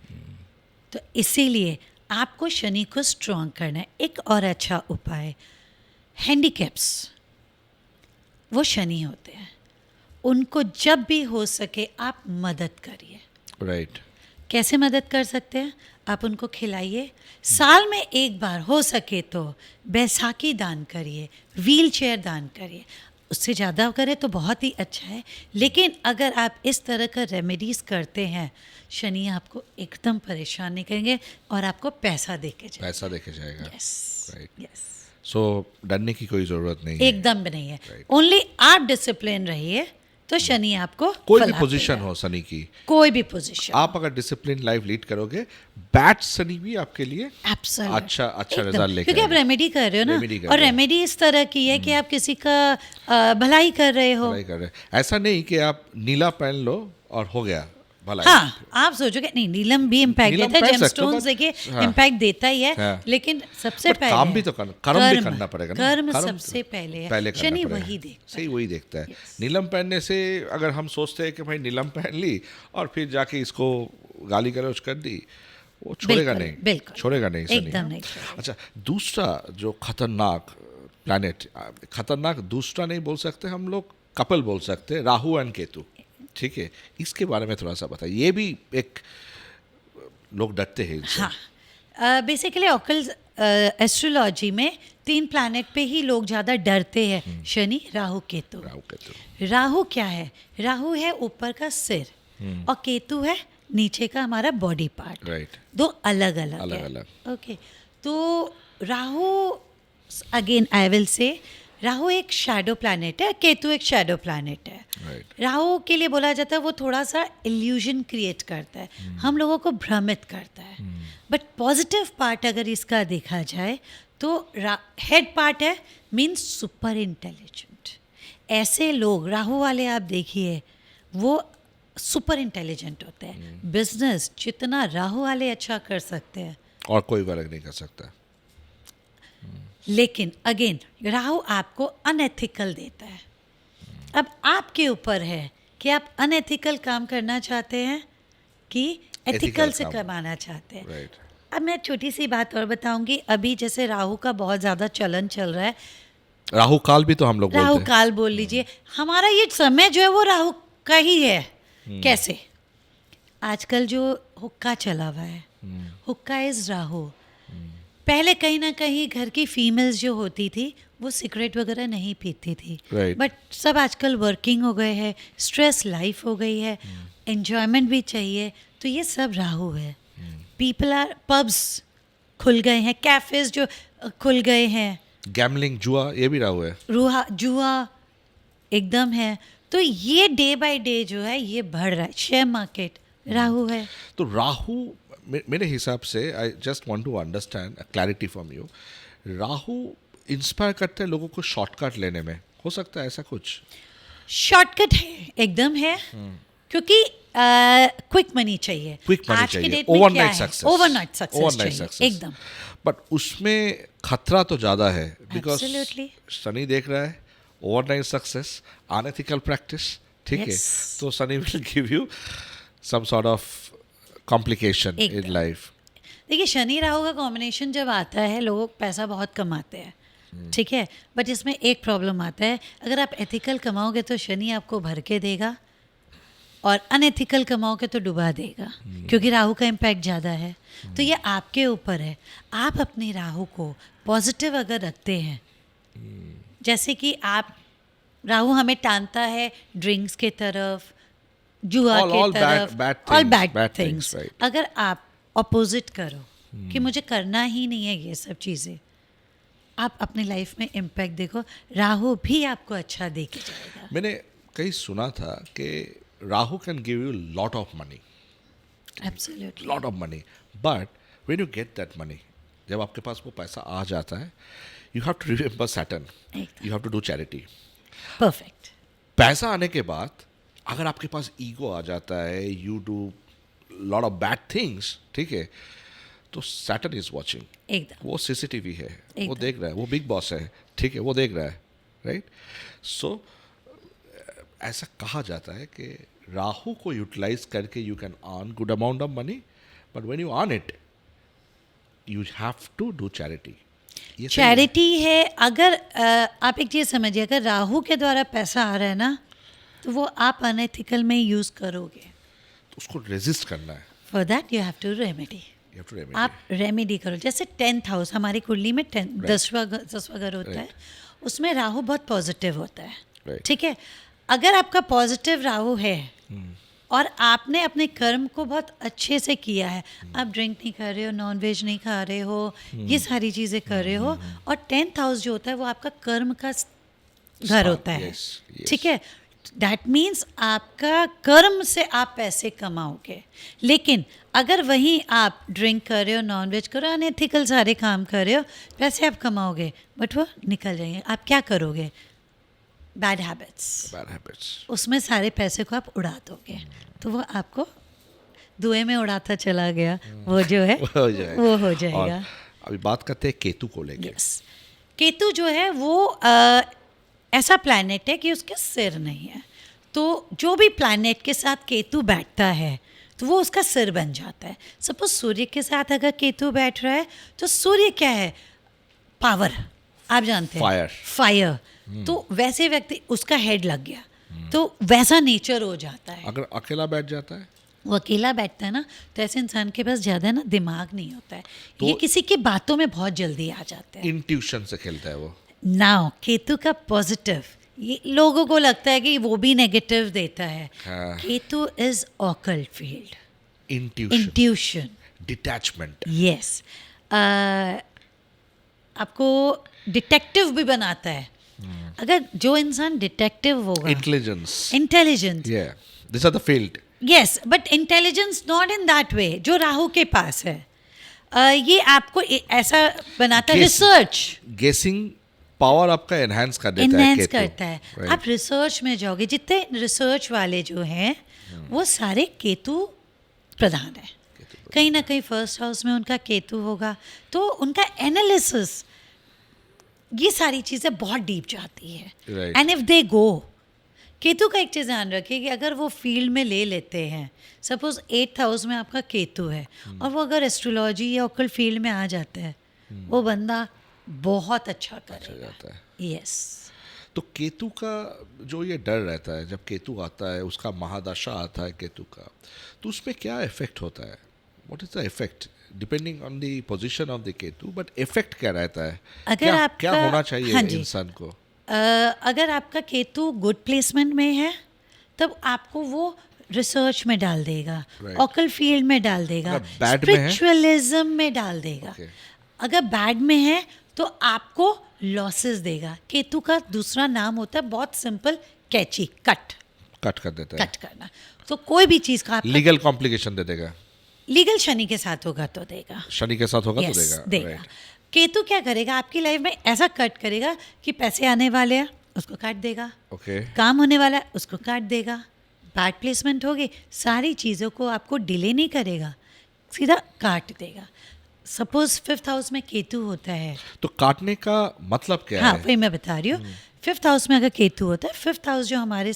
S2: तो इसीलिए आपको शनि को स्ट्रॉन्ग करना है. एक और अच्छा उपाय, हैंडीकैप्स, वो शनि होते हैं, उनको जब भी हो सके आप मदद करिए.
S1: राइट.
S2: कैसे मदद कर सकते हैं? आप उनको खिलाइए. साल में एक बार हो सके तो बैसाखी दान करिए, व्हील चेयर दान करिए. उससे ज़्यादा करें तो बहुत ही अच्छा है. लेकिन अगर आप इस तरह का रेमेडीज़ करते हैं, शनि आपको एकदम परेशान नहीं करेंगे और आपको पैसा देके जाएगा.
S1: पैसा देके जाएगा.
S2: Yes,
S1: Right.
S2: यस.
S1: सो डरने की कोई ज़रूरत नहीं है.
S2: एकदम भी नहीं है.
S1: Right.
S2: ओनली आप डिसिप्लिन रहिए तो शनि आपको
S1: कोई भी
S2: फलाते
S1: पोजीशन
S2: हैं।
S1: हो शनि की,
S2: कोई भी पोजीशन
S1: आप अगर डिसिप्लिन लाइफ लीड करोगे, बैड शनि भी आपके लिए
S2: Absolute.
S1: अच्छा
S2: एकदम।
S1: रिजल्ट लेके
S2: क्योंकि आप
S1: आएगा।
S2: रेमेडी कर रहे हो ना,
S1: Remedy कर
S2: और
S1: रहे हो।
S2: रेमेडी इस तरह की है कि आप किसी का भलाई कर रहे हो।
S1: भलाई कर रहे हैं। ऐसा नहीं कि आप नीला पहन लो और हो गया भलाई।
S2: हाँ, आप सोचोगे नहीं, नीलम भी इम्पैक्ट
S1: नीलम
S2: देता है,
S1: पहन सकते हो,
S2: जेमस्टोन्स
S1: but-
S2: देखिए
S1: हाँ।
S2: इम्पैक्ट देता ही है,
S1: हाँ।
S2: लेकिन सबसे
S1: But
S2: पहले
S1: काम भी तो करना, कर्म भी करना पड़ेगा ना।
S2: कर्म सबसे पहले है,
S1: पहले करना
S2: शनि
S1: पड़ेगा।
S2: वही देखता
S1: सही
S2: है।
S1: वही देखता है।
S2: Yes.
S1: नीलम पहनने से अगर हम सोचते हैं कि भाई नीलम पहन ली और फिर जाके इसको गाली गलौज कर दी, वो छोड़ेगा
S2: बिल्कुल,
S1: नहीं,
S2: बिल्कुल।
S1: छोड़ेगा नहीं शनि।
S2: एकदम नहीं छोड़ेगा।
S1: अच्छा, दूसरा जो खतरनाक प्लैनेट, खतरनाक दूसरा नहीं बोल सकते हम लोग, कपल बोल सकते हैं, राहु एंड केतु, ठीक है, इसके बारे में थोड़ा सा बताइए। ये भी एक लोग डरते हैं इनसे।
S2: हाँ, बेसिकली ऑकल एस्ट्रोलॉजी में 3 प्लैनेट पे ही लोग ज़्यादा डरते हैं, शनि, राहु, केतु।
S1: राहु केतु।
S2: राहु क्या है? राहु है ऊपर का सिर, और केतु है नीचे का हमारा बॉडी पार्ट।
S1: राइट।
S2: दो अलग अलग
S1: अलग-अलग।
S2: ओके, तो Rahu, again I will say, Rahu एक शैडो प्लैनेट है, केतु एक शैडो प्लैनेट है।
S1: राइट।
S2: राहु के लिए बोला जाता है वो थोड़ा सा इल्यूजन क्रिएट करता है, हम लोगों को भ्रमित करता है। बट पॉजिटिव पार्ट अगर इसका देखा जाए तो हेड पार्ट है, मीन्स सुपर इंटेलिजेंट। ऐसे लोग राहु वाले आप देखिए, वो सुपर इंटेलिजेंट होते हैं। बिजनेस जितना राहु वाले अच्छा कर सकते हैं,
S1: और कोई वर्ग नहीं कर सकता।
S2: लेकिन अगेन राहु आपको अनएथिकल देता है। अब आपके ऊपर है कि आप अनएथिकल काम करना चाहते हैं कि एथिकल
S1: Ethical
S2: से
S1: काम।
S2: कमाना चाहते हैं।
S1: राइट।
S2: अब मैं छोटी सी बात और बताऊंगी, अभी जैसे राहु का बहुत ज़्यादा चलन चल रहा है,
S1: राहु काल भी तो हम लोग
S2: राहु
S1: बोलते हैं।
S2: काल बोल लीजिए, हमारा ये समय जो है वो राहु का ही है। कैसे? आजकल जो हुक्का चला हुआ है, हुक्का इज राहु। पहले कहीं ना कहीं घर की फीमेल्स जो होती थी वो सिगरेट वगैरह नहीं पीती थी,
S1: Right.
S2: बट सब आजकल वर्किंग हो गए हैं, स्ट्रेस लाइफ हो गई है, एन्जॉयमेंट भी चाहिए, तो ये सब राहु है। पीपल आर, पब्स खुल गए हैं, कैफेज जो खुल गए हैं,
S1: गैमलिंग, जुआ, ये भी राहु है।
S2: रूहा जुआ एकदम है। तो ये डे बाय डे जो है ये बढ़ रहा है, शेयर मार्केट राहु है।
S1: तो राहु मेरे हिसाब से, I just want to understand clarity from you, Rahu inspire करते हैं लोगों को शॉर्टकट लेने में, हो सकता है ऐसा कुछ?
S2: शॉर्टकट है, एकदम है, क्योंकि क्विक मनी चाहिए।
S1: क्विक मनी
S2: आज के
S1: चाहिए,
S2: डेट में क्या
S1: ओवरनाइट
S2: है?
S1: सक्सेस,
S2: ओवरनाइट सक्सेस चाहिए, एकदम।
S1: बट उसमें खतरा तो ज़्यादा है, बिकॉज
S2: Absolutely.
S1: शनि देख रहा है ओवरनाइट सक्सेस, अनएथिकल प्रैक्टिस, ठीक है,
S2: Yes.
S1: तो Shani will give you some sort of complication in
S2: एकदम।
S1: लाइफ।
S2: देखिए, शनि राहु का कॉम्बिनेशन जब आता है, लोग पैसा बहुत कमाते हैं, ठीक है, बट इसमें एक प्रॉब्लम आता है, अगर आप एथिकल कमाओगे तो शनि आपको भर के देगा, और अनएथिकल कमाओगे तो डुबा देगा, क्योंकि राहु का इम्पैक्ट ज़्यादा है। तो ये आपके ऊपर है, आप अपने राहु को पॉजिटिव अगर रखते हैं, जैसे कि आप, राहु हमें टानता है ड्रिंक्स के तरफ, जुआ
S1: All
S2: के
S1: bad-
S2: तरफ,
S1: bad
S2: all
S1: things,
S2: bad
S1: bad
S2: things.
S1: things, right.
S2: अगर आप अपोजिट करो कि मुझे करना ही नहीं है ये सब चीज़ें, आप अपनी लाइफ में इम्पैक्ट देखो, राहु भी आपको अच्छा दे के जाएगा।
S1: मैंने कहीं सुना था कि Rahu can give you lot of money,
S2: absolutely.
S1: Lot of money, but when you get that money, जब आपके पास वो पैसा आ जाता है, you have to remember Saturn,
S2: एकदम।
S1: You have to do charity.
S2: Perfect.
S1: पैसा आने के बाद अगर आपके पास ईगो आ जाता है, you do lot of bad things, ठीक है, तो सैटर्न इज वॉचिंग,
S2: एकदम।
S1: वो सीसीटीवी है, वो
S2: एकदम।
S1: देख रहा है, वो बिग बॉस है, ठीक है, वो देख रहा है, राइट। सो ऐसा कहा जाता है कि राहु को यूटिलाइज करके you can earn good amount of money, but when you earn it you have to do charity.
S2: Charity है। अगर आप एक चीज़ समझिए, अगर राहु के द्वारा पैसा आ रहा है ना, तो वो आप अनएथिकल में यूज़ करोगे।
S1: तो उसको रेजिस्ट करना है,
S2: for that you have to remedy.
S1: You have to remedy.
S2: आप रेमेडी करो। जैसे 10th हाउस हमारी कुंडली में 10वां घर होता है, उसमें राहु बहुत पॉजिटिव होता है,
S1: Right.
S2: ठीक है। अगर आपका पॉजिटिव राहु है और आपने अपने कर्म को बहुत अच्छे से किया है, आप ड्रिंक नहीं कर रहे हो, नॉन वेज नहीं खा रहे हो, ये सारी चीज़ें कर रहे हो, और 10th हाउस जो होता है वो आपका कर्म का घर होता है,
S1: yes, yes.
S2: ठीक है। दैट मीन्स आपका कर्म से आप पैसे कमाओगे, लेकिन अगर वहीं आप ड्रिंक कर रहे हो, नॉन वेज कर रहे हो, अनएथिकल सारे काम कर रहे हो, पैसे आप कमाओगे बट वो निकल जाएंगे। आप क्या करोगे? बैड हैबिट्स, उसमें सारे पैसे को आप उड़ा दोगे, तो वो आपको धुएं में उड़ाता चला गया, वो जो है वो हो जाएगा।
S1: और अभी बात करते हैं केतु को लेके।
S2: यस, केतु जो है वो ऐसा प्लैनेट है कि उसके सिर नहीं है, तो जो भी प्लैनेट के साथ केतु बैठता है तो वो उसका सिर बन जाता है। सपोज सूर्य के साथ अगर केतु बैठ रहा है तो सूर्य क्या है? पावर, आप जानते हैं, फायर। तो वैसे व्यक्ति उसका हेड लग गया, तो वैसा नेचर हो जाता है।
S1: अगर अकेला बैठ जाता है,
S2: वो अकेला बैठता है ना, तो ऐसे इंसान के पास ज़्यादा ना दिमाग नहीं होता है,
S1: तो
S2: ये किसी की बातों में बहुत जल्दी आ जाते हैं।
S1: इंट्यूशन से खेलता है वो।
S2: नाउ केतु का पॉजिटिव, ये लोगों को लगता है कि वो भी नेगेटिव देता है।
S1: हाँ।
S2: Ketu is occult field,
S1: intuition,
S2: intuition,
S1: detachment.
S2: Yes, आपको डिटेक्टिव भी बनाता है। अगर जो इंसान डिटेक्टिव होगा, intelligence,
S1: this are the field.
S2: Yes, but intelligence not in that way जो राहु के पास है। ये आपको ऐसा बनाता है, रिसर्च,
S1: गेसिंग पावर आपका एनहांस कर देता है,
S2: एनहांस करता है। right. आप रिसर्च में जाओगे, जितने रिसर्च वाले जो हैं वो सारे केतु प्रधान है। कहीं ना कहीं फर्स्ट हाउस में उनका केतु होगा, तो उनका एनालिसिस, ये सारी चीज़ें बहुत डीप जाती है। एंड इफ दे गो, केतु का एक चीज़ ध्यान रखिए कि अगर वो फील्ड में ले लेते हैं, सपोज 8th हाउस में आपका केतु है और वो अगर एस्ट्रोलॉजी या ऑकल्ट फील्ड में आ जाता है, वो बंदा बहुत अच्छा करेगा। यस।
S1: तो केतु का जो ये डर रहता है, जब केतु आता है, उसका महादशा आता है केतु का, तो उसमें क्या इफेक्ट होता है? What is the effect depending on the position of the Ketu, but effect क्या रहता है?
S2: अगर
S1: क्या होना चाहिए इंसान को?
S2: अगर आपका केतु गुड प्लेसमेंट में है तब आपको वो रिसर्च में डाल देगा, ऑकल्ट फील्ड में डाल देगा, स्पिरिचुअलिज्म में डाल देगा। अगर बैड में है तो आपको लॉसेस देगा। केतु का दूसरा नाम होता है, बहुत सिंपल, कैची, कट
S1: कर देता है,
S2: कट करना। तो कोई भी चीज़ का
S1: लीगल कॉम्प्लिकेशन दे देगा।
S2: लीगल शनि के साथ होगा तो देगा,
S1: शनि के साथ होगा
S2: yes,
S1: तो
S2: देगा। केतु क्या करेगा? आपकी लाइफ में ऐसा कट करेगा कि पैसे आने वाले हैं उसको काट देगा, काम होने वाला है उसको काट देगा, बैड प्लेसमेंट होगी, सारी चीज़ों को आपको डिले नहीं करेगा, सीधा काट देगा। सपोज 5th हाउस में केतु होता है,
S1: तो काटने का मतलब क्या है?
S2: हाँ, वही मैं बता रही हूँ। 5th हाउस में अगर केतु होता है, 5th हाउस जो हमारे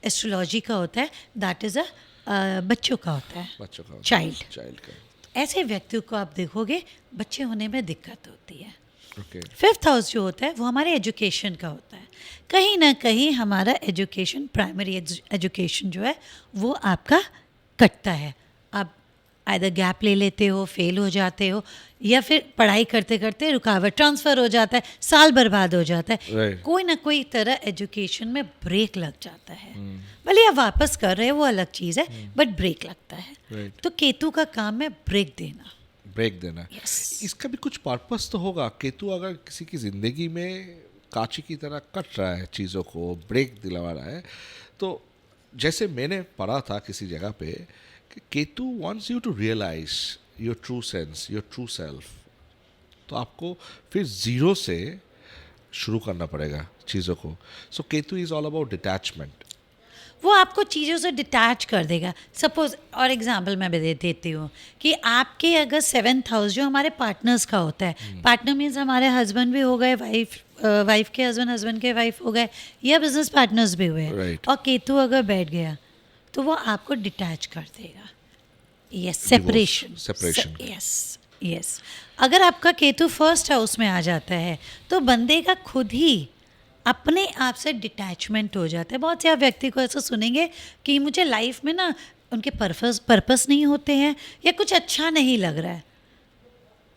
S2: एस्ट्रोलॉजी का होता है, दैट इज बच्चों का होता है, चाइल्ड का। ऐसे व्यक्ति को आप देखोगे बच्चे होने में दिक्कत होती है। 5th हाउस जो होता है वो हमारे एजुकेशन का होता है। कहीं ना कहीं हमारा एजुकेशन, प्राइमरी एजुकेशन जो है वो आपका कटता है। आप आइदर गैप ले लेते हो, फेल हो जाते हो, या फिर पढ़ाई करते करते रुकावट, ट्रांसफ़र हो जाता है, साल बर्बाद हो जाता है। कोई ना कोई तरह एजुकेशन में ब्रेक लग जाता है। भले आप वापस कर रहे हो वो अलग चीज़ है, बट ब्रेक लगता है। तो केतु का काम है ब्रेक देना।
S1: yes. इसका भी कुछ पर्पस तो होगा। केतु अगर किसी की ज़िंदगी में कांची की तरह कट रहा है, चीज़ों को ब्रेक दिलवा रहा है, तो जैसे मैंने पढ़ा था किसी जगह पे, Ketu wants you to realize your true sense, your true self। तो आपको फिर ज़ीरो से शुरू करना पड़ेगा चीज़ों को। So Ketu is all about detachment.
S2: वो आपको चीज़ों से डिटैच कर देगा। सपोज और एग्जांपल मैं देती हूँ कि आपके अगर 7th हाउस जो हमारे पार्टनर्स का होता है, पार्टनर मीन्स हमारे हस्बैंड भी हो गए, वाइफ के हस्बैंड, हस्बैंड के वाइफ हो गए, या बिजनेस पार्टनर्स भी हुए, और केतु अगर बैठ गया तो वो आपको डिटैच कर देगा। Yes, separation. यस। अगर आपका केतु 1st हाउस में आ जाता है तो बंदे का खुद ही अपने आप से डिटैचमेंट हो जाता है। बहुत से आप व्यक्ति को ऐसा सुनेंगे कि मुझे लाइफ में ना उनके पर्पस नहीं होते हैं, या कुछ अच्छा नहीं लग रहा है,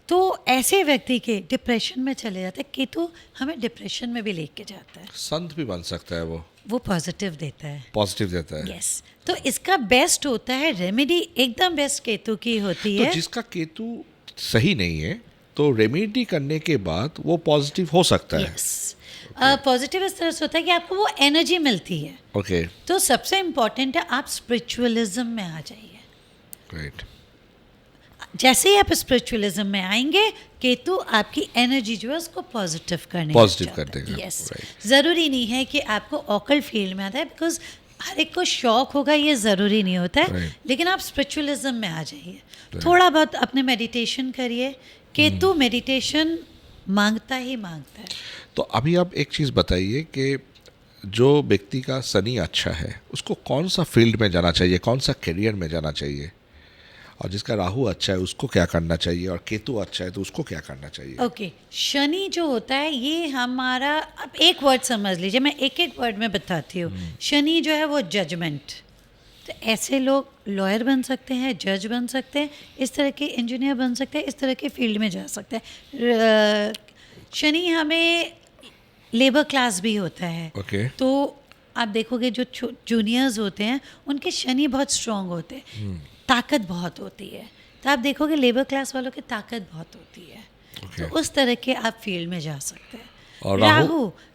S2: तो ऐसे व्यक्ति के डिप्रेशन में चले जाते हैं। केतु हमें डिप्रेशन में भी लेके जाता है।
S1: संत भी बन सकता है वो
S2: पॉजिटिव देता है। यस। तो इसका बेस्ट होता है रेमेडी, एकदम बेस्ट केतु की होती है।
S1: तो जिसका केतु सही नहीं है तो रेमेडी करने के बाद वो पॉजिटिव हो सकता है।
S2: यस। पॉजिटिव इस तरह से होता है कि आपको वो एनर्जी मिलती है।
S1: ओके,
S2: तो सबसे इम्पोर्टेंट है आप स्पिरिचुअलिज्म में आ जाइए।
S1: राइट,
S2: जैसे ही आप स्पिरिचुअलिज्म में आएंगे, केतु आपकी एनर्जी जो है उसको पॉजिटिव करने
S1: Positive कर देगा,
S2: यस,
S1: right.
S2: ज़रूरी नहीं है कि आपको ऑकल्ट फील्ड में आता है, बिकॉज हर एक को शौक होगा, ये ज़रूरी नहीं होता है।
S1: Right.
S2: लेकिन आप स्पिरिचुअलिज्म में आ जाइए, थोड़ा बहुत अपने मेडिटेशन करिए। केतु मेडिटेशन मांगता ही मांगता है।
S1: तो अभी आप एक चीज़ बताइए कि जो व्यक्ति का शनि अच्छा है उसको कौन सा फील्ड में जाना चाहिए, कौन सा करियर में जाना चाहिए, और जिसका राहु अच्छा है उसको क्या करना चाहिए, और केतु अच्छा है तो उसको क्या करना चाहिए?
S2: ओके, शनि जो होता है ये हमारा, अब एक वर्ड समझ लीजिए, मैं एक एक वर्ड में बताती हूँ। शनि जो है वो जजमेंट, तो ऐसे लोग लॉयर बन सकते हैं, जज बन सकते हैं, इस तरह के इंजीनियर बन सकते हैं, इस तरह के फील्ड में जा सकते हैं। शनि हमें लेबर क्लास भी होता है।
S1: ओके,
S2: तो आप देखोगे जो जूनियर्स होते हैं उनके शनि बहुत स्ट्रांग होते हैं, ताकत बहुत होती है। तो आप देखोगे लेबर क्लास वालों की ताकत बहुत होती है।
S1: ओके,
S2: तो उस तरह के आप फील्ड में जा सकते हैं।
S1: और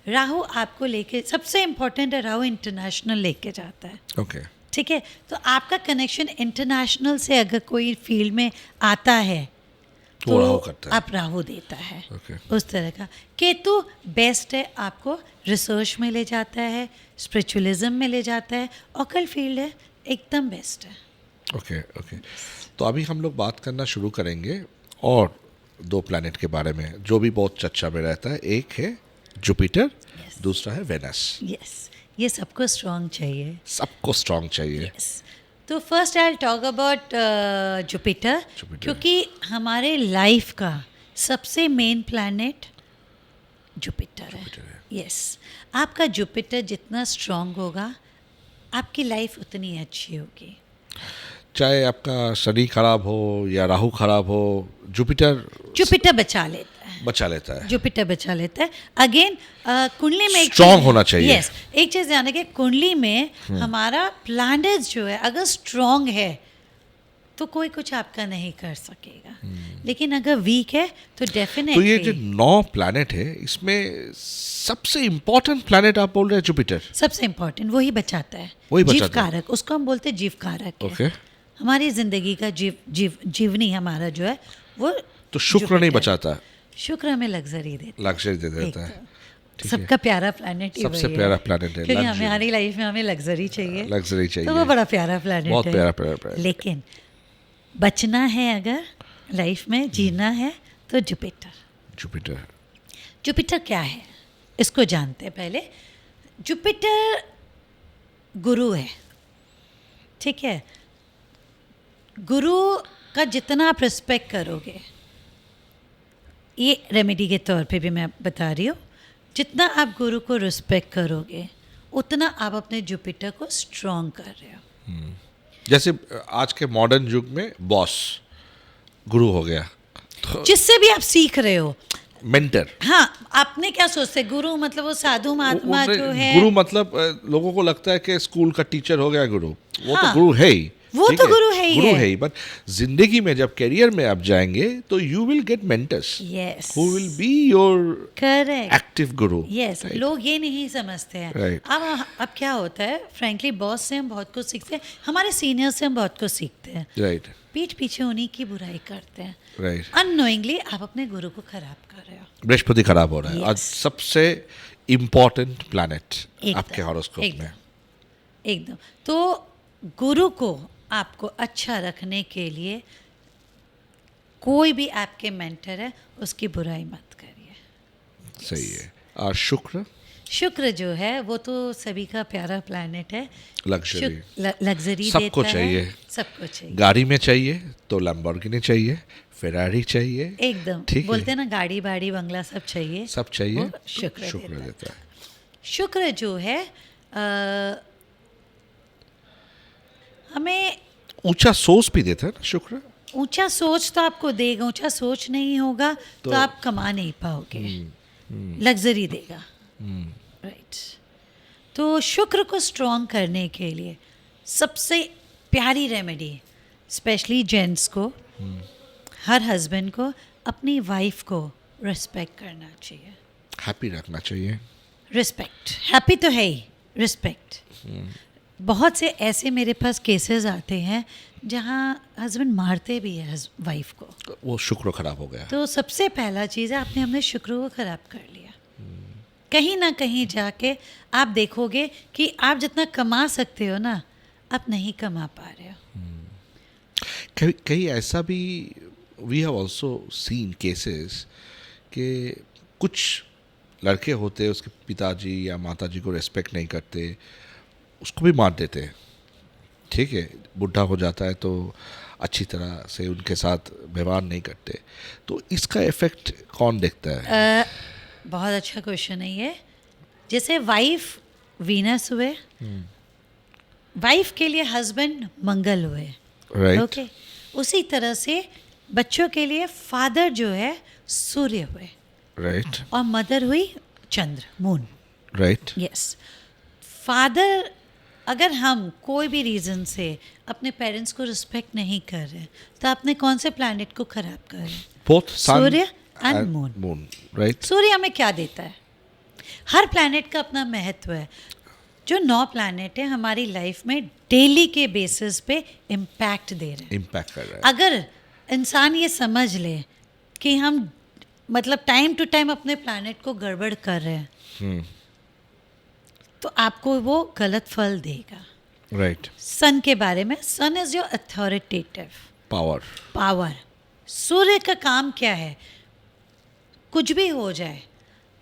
S2: राहु आपको लेके, सबसे इम्पोर्टेंट है, राहु इंटरनेशनल लेके जाता है।
S1: ओके,
S2: ठीक है, तो आपका कनेक्शन इंटरनेशनल से अगर कोई फील्ड में आता है
S1: तो राहु करता है।
S2: आप राहु देता है।
S1: ओके,
S2: उस तरह का। केतु बेस्ट है, आपको रिसर्च में ले जाता है, स्पिरिचुअलिज्म में ले जाता है, ऑकल्ट फील्ड है, एकदम बेस्ट है।
S1: Okay, okay. तो अभी हम लोग बात करना शुरू करेंगे और दो प्लैनेट के बारे में जो भी बहुत चर्चा में रहता है। एक है जुपिटर,
S2: Yes.
S1: दूसरा है वेनस।
S2: यस, ये सबको स्ट्रॉन्ग चाहिए।
S1: सबको स्ट्रांग चाहिए।
S2: यस, तो first I will talk about Jupiter,
S1: Jupiter.
S2: क्योंकि हमारे लाइफ का सबसे मेन प्लैनेट जुपिटर है। यस, आपका जुपिटर जितना स्ट्रॉन्ग होगा आपकी लाइफ उतनी अच्छी होगी।
S1: चाहे आपका शनि खराब हो या राहु खराब हो, जुपिटर
S2: बचा लेता है,
S1: बचा लेता है।
S2: जुपिटर बचा लेता है। अगेन कुंडली में एक
S1: Strong
S2: चीज़-
S1: होना चाहिए।
S2: Yes, एक चीज़ ध्यान रखिए, कुंडली में हमारा प्लैनेट जो है अगर स्ट्रॉन्ग है तो कोई कुछ आपका नहीं कर सकेगा, लेकिन अगर वीक है तो
S1: तो ये
S2: डेफिनेटली।
S1: जो 9 प्लैनेट है इसमें सबसे इम्पोर्टेंट प्लैनेट आप बोल रहे हैं जुपिटर।
S2: सबसे इम्पोर्टेंट वही बचाता है,
S1: वही बचाता
S2: जीव
S1: है।
S2: कारक, उसको हम बोलते हैं जीव कारक है।
S1: ओके,
S2: हमारी जिंदगी का जीवनी हमारा जो है वो
S1: तो शुक्र नहीं
S2: जुपिटर।
S1: बचाता,
S2: शुक्र हमें लग्जरी देता
S1: लग्जरी दे देता है।
S2: है।
S1: ठीक है।
S2: सबका प्यारा प्लैनेट ही
S1: सबसे
S2: वही
S1: प्यारा
S2: है।
S1: planet है,
S2: क्योंकि
S1: luxury।
S2: हमारी लाइफ में हमें लग्जरी चाहिए,
S1: लग्जरी चाहिए,
S2: तो वो बड़ा प्यारा प्लैनेट
S1: बहुत
S2: है।
S1: प्यारा planet।
S2: लेकिन बचना है, अगर लाइफ में जीना है, तो जुपिटर।
S1: जुपिटर
S2: जुपिटर क्या है इसको जानते हैं पहले। जुपिटर गुरु है, ठीक है। गुरु का जितना आप रिस्पेक्ट करोगे, ये रेमेडी के तौर पे भी मैं बता रही हूँ, जितना आप गुरु को रिस्पेक्ट करोगे उतना आप अपने जुपिटर को स्ट्रॉन्ग कर रहे हो।
S1: जैसे आज के मॉडर्न युग में बॉस गुरु हो गया, तो
S2: जिससे भी आप सीख रहे हो।
S1: मेंटर।
S2: हाँ, आपने क्या सोचते, गुरु मतलब वो साधु महात्मा जो है।
S1: गुरु मतलब लोगों को लगता है कि स्कूल का टीचर हो गया गुरु, वो
S2: हाँ,
S1: तो गुरु है ही।
S2: वो
S1: ठीक
S2: तो गुरु है ही
S1: गुरु
S2: है।
S1: है ही, बट जिंदगी में जब करियर में आप जाएंगे तो you will gate mentors
S2: yes,
S1: who will be your
S2: correct.
S1: Active Guru.
S2: Yes, लोग ये नहीं समझते हैं।
S1: Right.
S2: अब क्या होता है, फ्रैंकली बॉस से हम बहुत कुछ सीखते हैं, हमारे सीनियर से हम बहुत कुछ सीखते हैं,
S1: राइट,
S2: पीठ पीछे उन्हीं की बुराई करते हैं।
S1: राइट।
S2: अननोइंगली आप अपने गुरु को खराब कर रहे हो।
S1: बृहस्पति खराब हो रहा है
S2: Yes.
S1: आज सबसे इम्पोर्टेंट प्लैनेट
S2: एकदम,
S1: आपके हॉरोस्कोप में।
S2: एकदम। तो गुरु को आपको अच्छा रखने के लिए कोई भी आपके मेंटर है उसकी बुराई मत करिए।
S1: सही है। और शुक्र
S2: शुक्र जो है वो तो सभी का प्यारा प्लैनेट है।
S1: लग्जरी,
S2: लग्जरी
S1: सबको
S2: देता
S1: चाहिए।
S2: है, सबको चाहिए।
S1: गाड़ी में चाहिए तो लैम्बोर्गिनी चाहिए, फेरारी चाहिए,
S2: एकदम,
S1: ठीक है।
S2: बोलते हैं ना गाड़ी बाड़ी बंगला सब चाहिए,
S1: सब चाहिए,
S2: वो शुक्र देता है।
S1: देता है।
S2: शुक्र जो है हमें
S1: ऊंचा सोच भी देता है ना शुक्र।
S2: ऊंचा सोच तो आपको देगा, ऊंचा सोच नहीं होगा तो आप कमा नहीं पाओगे, लग्जरी देगा। राइट। तो शुक्र को स्ट्रॉन्ग करने के लिए सबसे प्यारी रेमेडी, स्पेशली जेंट्स को, हर हस्बैंड को अपनी वाइफ को रिस्पेक्ट करना चाहिए।
S1: हैप्पी रखना चाहिए।
S2: रिस्पेक्ट, हैप्पी तो है ही, रिस्पेक्ट। बहुत से ऐसे मेरे पास केसेस आते हैं जहाँ हस्बैंड मारते भी है वाइफ को,
S1: वो शुक्र खराब हो गया।
S2: तो सबसे पहला चीज़ है आपने अपने शुक्र को खराब कर लिया। कहीं ना कहीं जाके आप देखोगे कि आप जितना कमा सकते हो ना, आप नहीं कमा पा रहे हो।
S1: कहीं ऐसा भी we have also seen cases कि कुछ लड़के होते हैं, उसके पिताजी या माताजी को रेस्पेक्ट नहीं करते, उसको भी मार देते हैं। ठीक है, बुढ़ा हो जाता है तो अच्छी तरह से उनके साथ व्यवहार नहीं करते, तो इसका इफेक्ट कौन देखता है?
S2: बहुत अच्छा क्वेश्चन है ये। जैसे वाइफ वीनस हुए, वाइफ के लिए हस्बैंड मंगल हुए,
S1: राइट।
S2: ओके। उसी तरह से बच्चों के लिए फादर जो है सूर्य हुए,
S1: राइट
S2: और मदर हुई चंद्र, मून।
S1: राइट।
S2: यस, फादर, अगर हम कोई भी रीज़न से अपने पेरेंट्स को रिस्पेक्ट नहीं कर रहे, तो आपने कौन से प्लैनेट को खराब कर रहे हैं?
S1: Both
S2: Surya and moon.
S1: Moon, right.
S2: Surya हमें क्या देता है? हर प्लैनेट का अपना महत्व है। जो 9 प्लैनेट है हमारी लाइफ में डेली के बेसिस पे इम्पैक्ट दे रहे हैं,
S1: इम्पैक्ट कर रहा है।
S2: अगर इंसान ये समझ ले कि हम मतलब टाइम टू टाइम अपने प्लैनेट को गड़बड़ कर रहे हैं, तो आपको वो गलत फल देगा।
S1: राइट।
S2: सन के बारे में, सन इज योर अथॉरिटेटिव पावर। सूर्य का काम क्या है? कुछ भी हो जाए,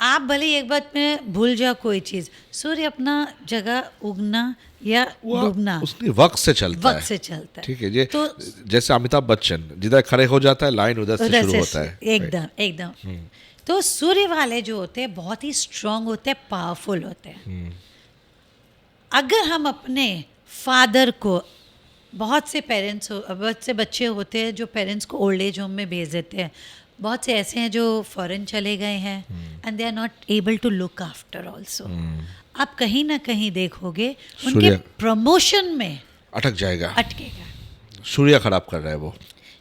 S2: आप भले एक बात में भूल जाओ कोई चीज़, सूर्य अपना जगह उगना या डूबना
S1: उसने वक्त से चलता
S2: वक्त से चलता है।
S1: ठीक है, ये
S2: तो
S1: जैसे अमिताभ बच्चन जिधर खड़े हो जाता है, लाइन उधर से शुरू होता है।
S2: एकदम एकदम। तो सूर्य वाले जो होते हैं बहुत ही स्ट्रांग होते हैं, पावरफुल होते हैं। अगर हम अपने फादर को, बहुत से पेरेंट्स बहुत से बच्चे होते हैं जो पेरेंट्स को ओल्ड एज होम में भेज देते हैं, बहुत से ऐसे हैं जो फॉरेन चले गए हैं and they are not able to look after also. आप कहीं ना कहीं देखोगे उनके प्रमोशन में
S1: अटक जाएगा,
S2: अटकेगा।
S1: सूर्य खराब कर रहा है वो,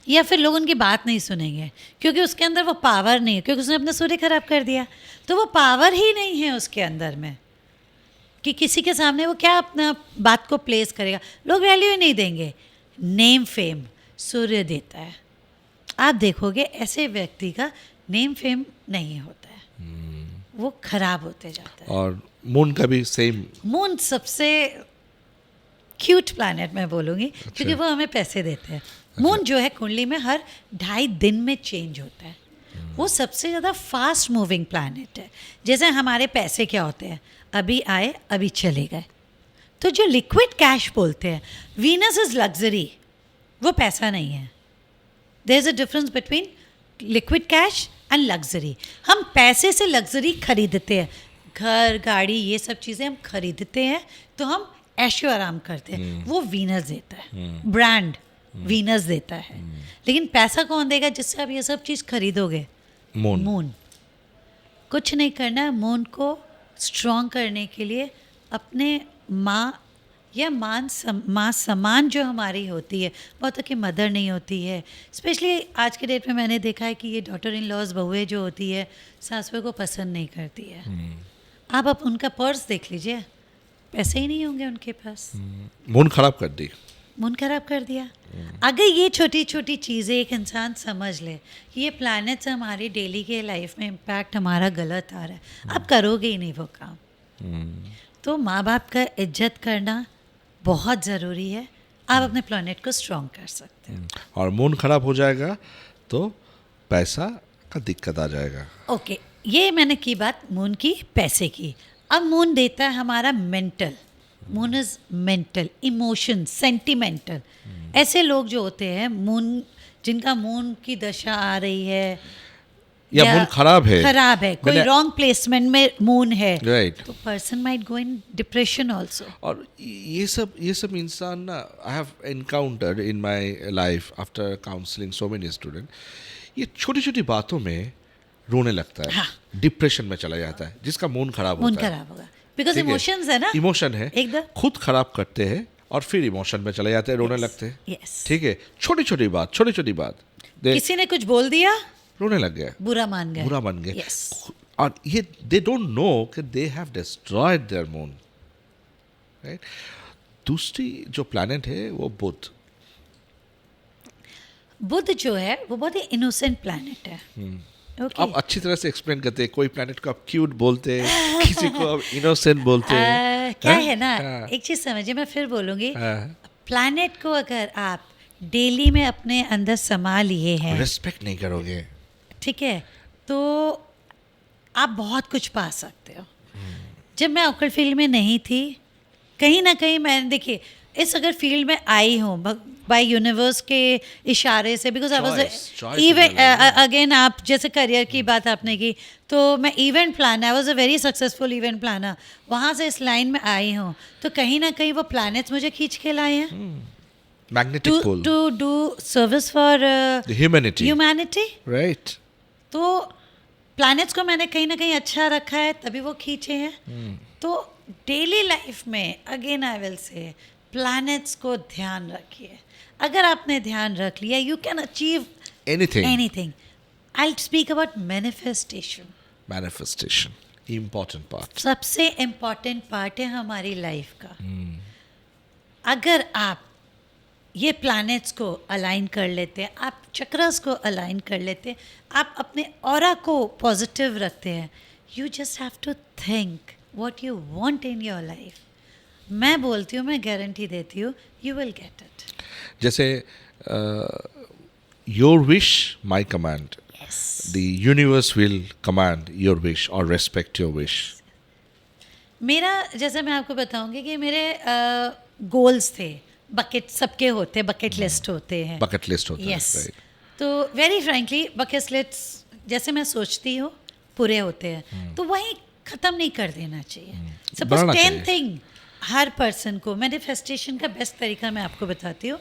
S2: या फिर लोग उनकी बात नहीं सुनेंगे क्योंकि उसके अंदर वो पावर नहीं है, क्योंकि उसने अपना सूर्य खराब कर दिया। तो वो पावर ही नहीं है उसके अंदर में कि किसी के सामने वो क्या अपना बात को प्लेस करेगा, लोग वैल्यू ही नहीं देंगे। नेम फेम सूर्य देता है। आप देखोगे ऐसे व्यक्ति का नेम फेम नहीं होता है, वो खराब होते जाता है।
S1: और मून का भी सेम।
S2: मून सबसे क्यूट प्लैनेट मैं बोलूँगी, क्योंकि वो हमें पैसे देते हैं। मून जो है कुंडली में हर 2.5 दिन में चेंज होता है। वो सबसे ज़्यादा फास्ट मूविंग प्लैनेट है। जैसे हमारे पैसे क्या होते हैं, अभी आए अभी चले गए। तो जो लिक्विड कैश बोलते हैं, वीनस इज लग्जरी, वो पैसा नहीं है। There is a difference between liquid cash and luxury. हम पैसे से लग्जरी खरीदते हैं, घर गाड़ी ये सब चीज़ें हम खरीदते हैं तो हम ऐशो आराम करते हैं, वो वीनस देता है। ब्रांड वीनस देता है। लेकिन पैसा कौन देगा जिससे आप ये सब चीज़ खरीदोगे? मून। कुछ नहीं करना है। मून को स्ट्रॉन्ग करने के लिए अपने माँ या माँ समान जो हमारी होती है, बहुतों की मदर नहीं होती है। स्पेशली आज के डेट में मैंने देखा है कि ये डॉटर इन लॉज बहुएं जो होती है, सासुओं को पसंद नहीं करती है। आप उनका पर्स देख लीजिए, पैसे ही नहीं होंगे उनके पास।
S1: मून खराब कर दी,
S2: मून खराब कर दिया। अगर ये छोटी छोटी चीज़ें एक इंसान समझ ले कि ये प्लैनेट से हमारी डेली के लाइफ में इम्पैक्ट हमारा गलत आ रहा है, आप करोगे ही नहीं वो काम। तो माँ बाप का इज्जत करना बहुत ज़रूरी है। आप अपने प्लैनेट को स्ट्रॉन्ग कर सकते हैं।
S1: और मून खराब हो जाएगा तो पैसा का दिक्कत आ जाएगा।
S2: ओके, ये मैंने की बात मून की, पैसे की। अब मून देता है हमारा mental. Moon is mental, emotion, sentimental. ऐसे लोग जो होते हैं मून, जिनका मून की दशा आ रही है
S1: या मून खराब है,
S2: कोई रॉन्ग प्लेसमेंट में मून है,
S1: राइट,
S2: तो person might go in depression also.
S1: और ये सब इंसान ना, I have encountered in my life after counselling so many student, ये छोटी छोटी बातों में रोने लगता है।
S2: हाँ।
S1: डिप्रेशन में चला जाता है, जिसका मून खराब होता है।
S2: खराब होगा बिकॉज इमोशंस है ना,
S1: इमोशन है,
S2: एकदम
S1: खुद खराब करते हैं और फिर इमोशन में चले जाते हैं, रोने लगते हैं।
S2: yes.
S1: ठीक है, छोटी छोटी बात
S2: किसी ने कुछ बोल दिया,
S1: रोने लग गया,
S2: बुरा मान गए।
S1: बुरा मान गए।
S2: yes.
S1: और ये दे डोंट नो कि they have destroyed their moon, right. दूसरी जो प्लैनेट है वो बुध.
S2: बुध जो है वो बहुत ही इनोसेंट प्लैनेट है. ओके,
S1: आप अच्छी तरह से एक्सप्लेन करते हैं. कोई प्लैनेट को आप क्यूट बोलते हैं, किसी को आप इनोसेंट बोलते हैं.
S2: क्या
S1: हाँ?
S2: है ना,
S1: हाँ.
S2: एक चीज समझिए, मैं फिर बोलूंगी.
S1: हाँ.
S2: प्लैनेट को अगर आप डेली में अपने अंदर समा लिए हैं,
S1: रिस्पेक्ट नहीं करोगे.
S2: ठीक है, तो आप बहुत कुछ पा सकते हो. जब मैं ऑकल्ट फील्ड में नहीं थी, कहीं ना कहीं मैंने, देखिए, इस अगर फील्ड में आई हूँ बाय यूनिवर्स के इशारे से, because I was even again, आप जैसे करियर की बात आपने की, तो मैं event planner, I was a very successful event planner. वहाँ से इस लाइन में आई हूँ, तो कहीं ना कहीं वो प्लैनेट्स मुझे खींच के लाए हैं
S1: magnetic pole
S2: to do service for
S1: humanity, right.
S2: तो प्लैनेट्स को मैंने कहीं ना कहीं अच्छा रखा है, तभी वो खींचे हैं. तो डेली लाइफ में again I will say, planets को ध्यान रखिए. अगर आपने ध्यान रख लिया, you can achieve anything. I speak about manifestation.
S1: Manifestation important part.
S2: सबसे इम्पोर्टेंट पार्ट है हमारी लाइफ का. अगर आप ये प्लैनेट्स को अलाइन कर लेते हैं, आप चक्रस को अलाइन कर लेते हैं, आप अपने ऑरा को पॉजिटिव रखते हैं, you just have to think what you want in your life. मैं बोलती हूँ, मैं गारंटी देती हूँ, यू विल गेट इट.
S1: जैसे your wish my command, the universe will command your wish और रेस्पेक्ट योर विश.
S2: मेरा, जैसे मैं आपको बताऊंगी कि मेरे गोल्स थे, बकेट सबके होते, बकेट लिस्ट होते हैं.
S1: बकेट लिस्ट होता है,
S2: यस.
S1: राइट.
S2: तो वेरी फ्रैंकली बकेट लिस्ट जैसे मैं सोचती हूँ पूरे होते हैं, तो वहीं ख़त्म नहीं कर देना चाहिए. सपोज
S1: बढ़ना
S2: 10
S1: चाहिए.
S2: थिंग हर पर्सन को. मैनिफेस्टेशन का बेस्ट तरीका मैं आपको बताती हूँ.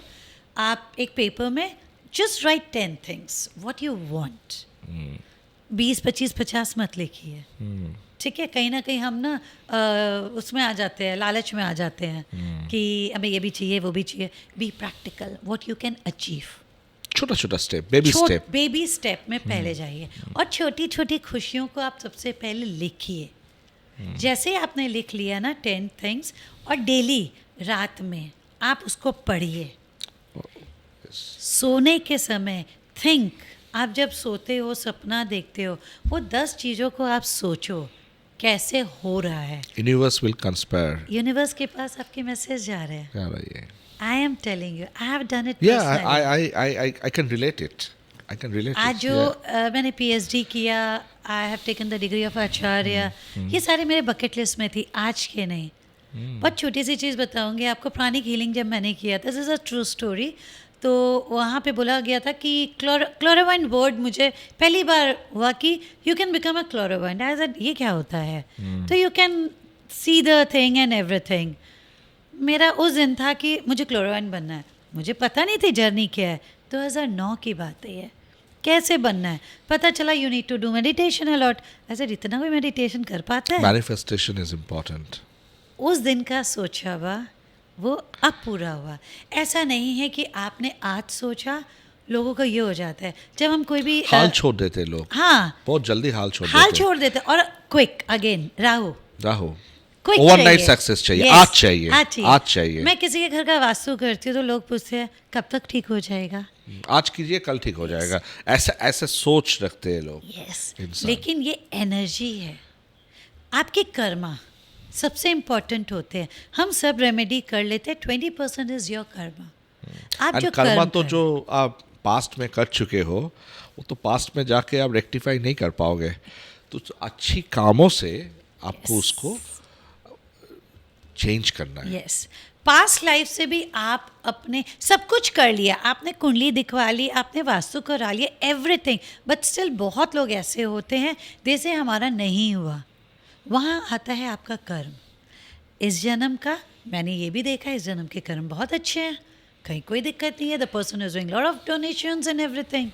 S2: आप एक पेपर में just right 10 things what you want. 20, 25, 50 मत लिखिए. ठीक है, कहीं ना कहीं हम ना उसमें आ जाते हैं, लालच में आ जाते हैं कि हमें ये भी चाहिए, वो भी चाहिए. Be practical, what you can achieve.
S1: छोटा छोटा स्टेप, बेबी स्टेप
S2: में पहले जाइए, और छोटी छोटी खुशियों को आप सबसे पहले लिखिए. जैसे आपने लिख लिया ना 10 थिंग्स, और डेली रात में आप उसको पढ़िए. सोने के समय थिंक. आप जब सोते हो, सपना देखते हो, वो 10 चीज़ों को आप सोचो कैसे हो रहा है.
S1: Universe will conspire.
S2: यूनिवर्स के पास आपके मैसेज जा रहे हैं. I am telling you, I have done it
S1: personally. I can relate it.
S2: आज जो मैंने PhD किया, I have taken the degree of आचार्य, ये सारे मेरे बकेट लिस्ट में थी, आज के नहीं. बहुत छोटी सी चीज़ बताऊंगी आपको. प्राणिक हीलिंग जब मैंने किया था, this is a true story, तो वहाँ पे बोला गया था कि क्लोरोवाइन वर्ड मुझे पहली बार हुआ कि you can become a clairvoyant. I said ये क्या होता है? तो you can see the thing and everything. मेरा उस दिन था कि मुझे क्लोरोवाइन बनना है. मुझे पता नहीं थी जर्नी क्या है. 2009 की बात है ये. कैसे बनना है पता चला, you need to do meditation a lot. ऐसे इतना कोई मेडिटेशन कर पाता है?
S1: Manifestation is important.
S2: उस दिन का सोचा हुआ वो अब पूरा हुआ. ऐसा नहीं है कि आपने आज सोचा, लोगों का ये हो जाता है जब हम कोई भी
S1: हाल छोड़ देते लोग.
S2: हाँ,
S1: बहुत जल्दी हाल छोड़ देते.
S2: और quick again Rahu
S1: overnight success चाहिए. yes. आज चाहिए.
S2: मैं किसी के घर का वास्तु करती हूँ तो लोग पूछते हैं कब तक ठीक हो जाएगा.
S1: आज कीजिए, कल ठीक हो जाएगा. ऐसे सोच रखते हैं लोग.
S2: यस, लेकिन ये एनर्जी है. आपके कर्मा सबसे इम्पोर्टेंट होते हैं. हम सब रेमेडी कर लेते हैं, 20% इज योर कर्मा. आप जो
S1: कर्मा तो जो आप पास्ट में कर चुके हो, वो तो पास्ट में जाके आप रेक्टिफाई नहीं कर पाओगे. तो अच्छी कामों से आपको उसको चेंज करना है.
S2: यस, पास्ट लाइफ से भी आप अपने सब कुछ कर लिया. आपने कुंडली दिखवा ली, आपने वास्तु करा लिया, एवरीथिंग, बट स्टिल बहुत लोग ऐसे होते हैं जैसे हमारा नहीं हुआ. वहाँ आता है आपका कर्म. इस जन्म का मैंने ये भी देखा है, इस जन्म के कर्म बहुत अच्छे हैं, कहीं कोई दिक्कत नहीं है. The person is doing lot of donations and everything.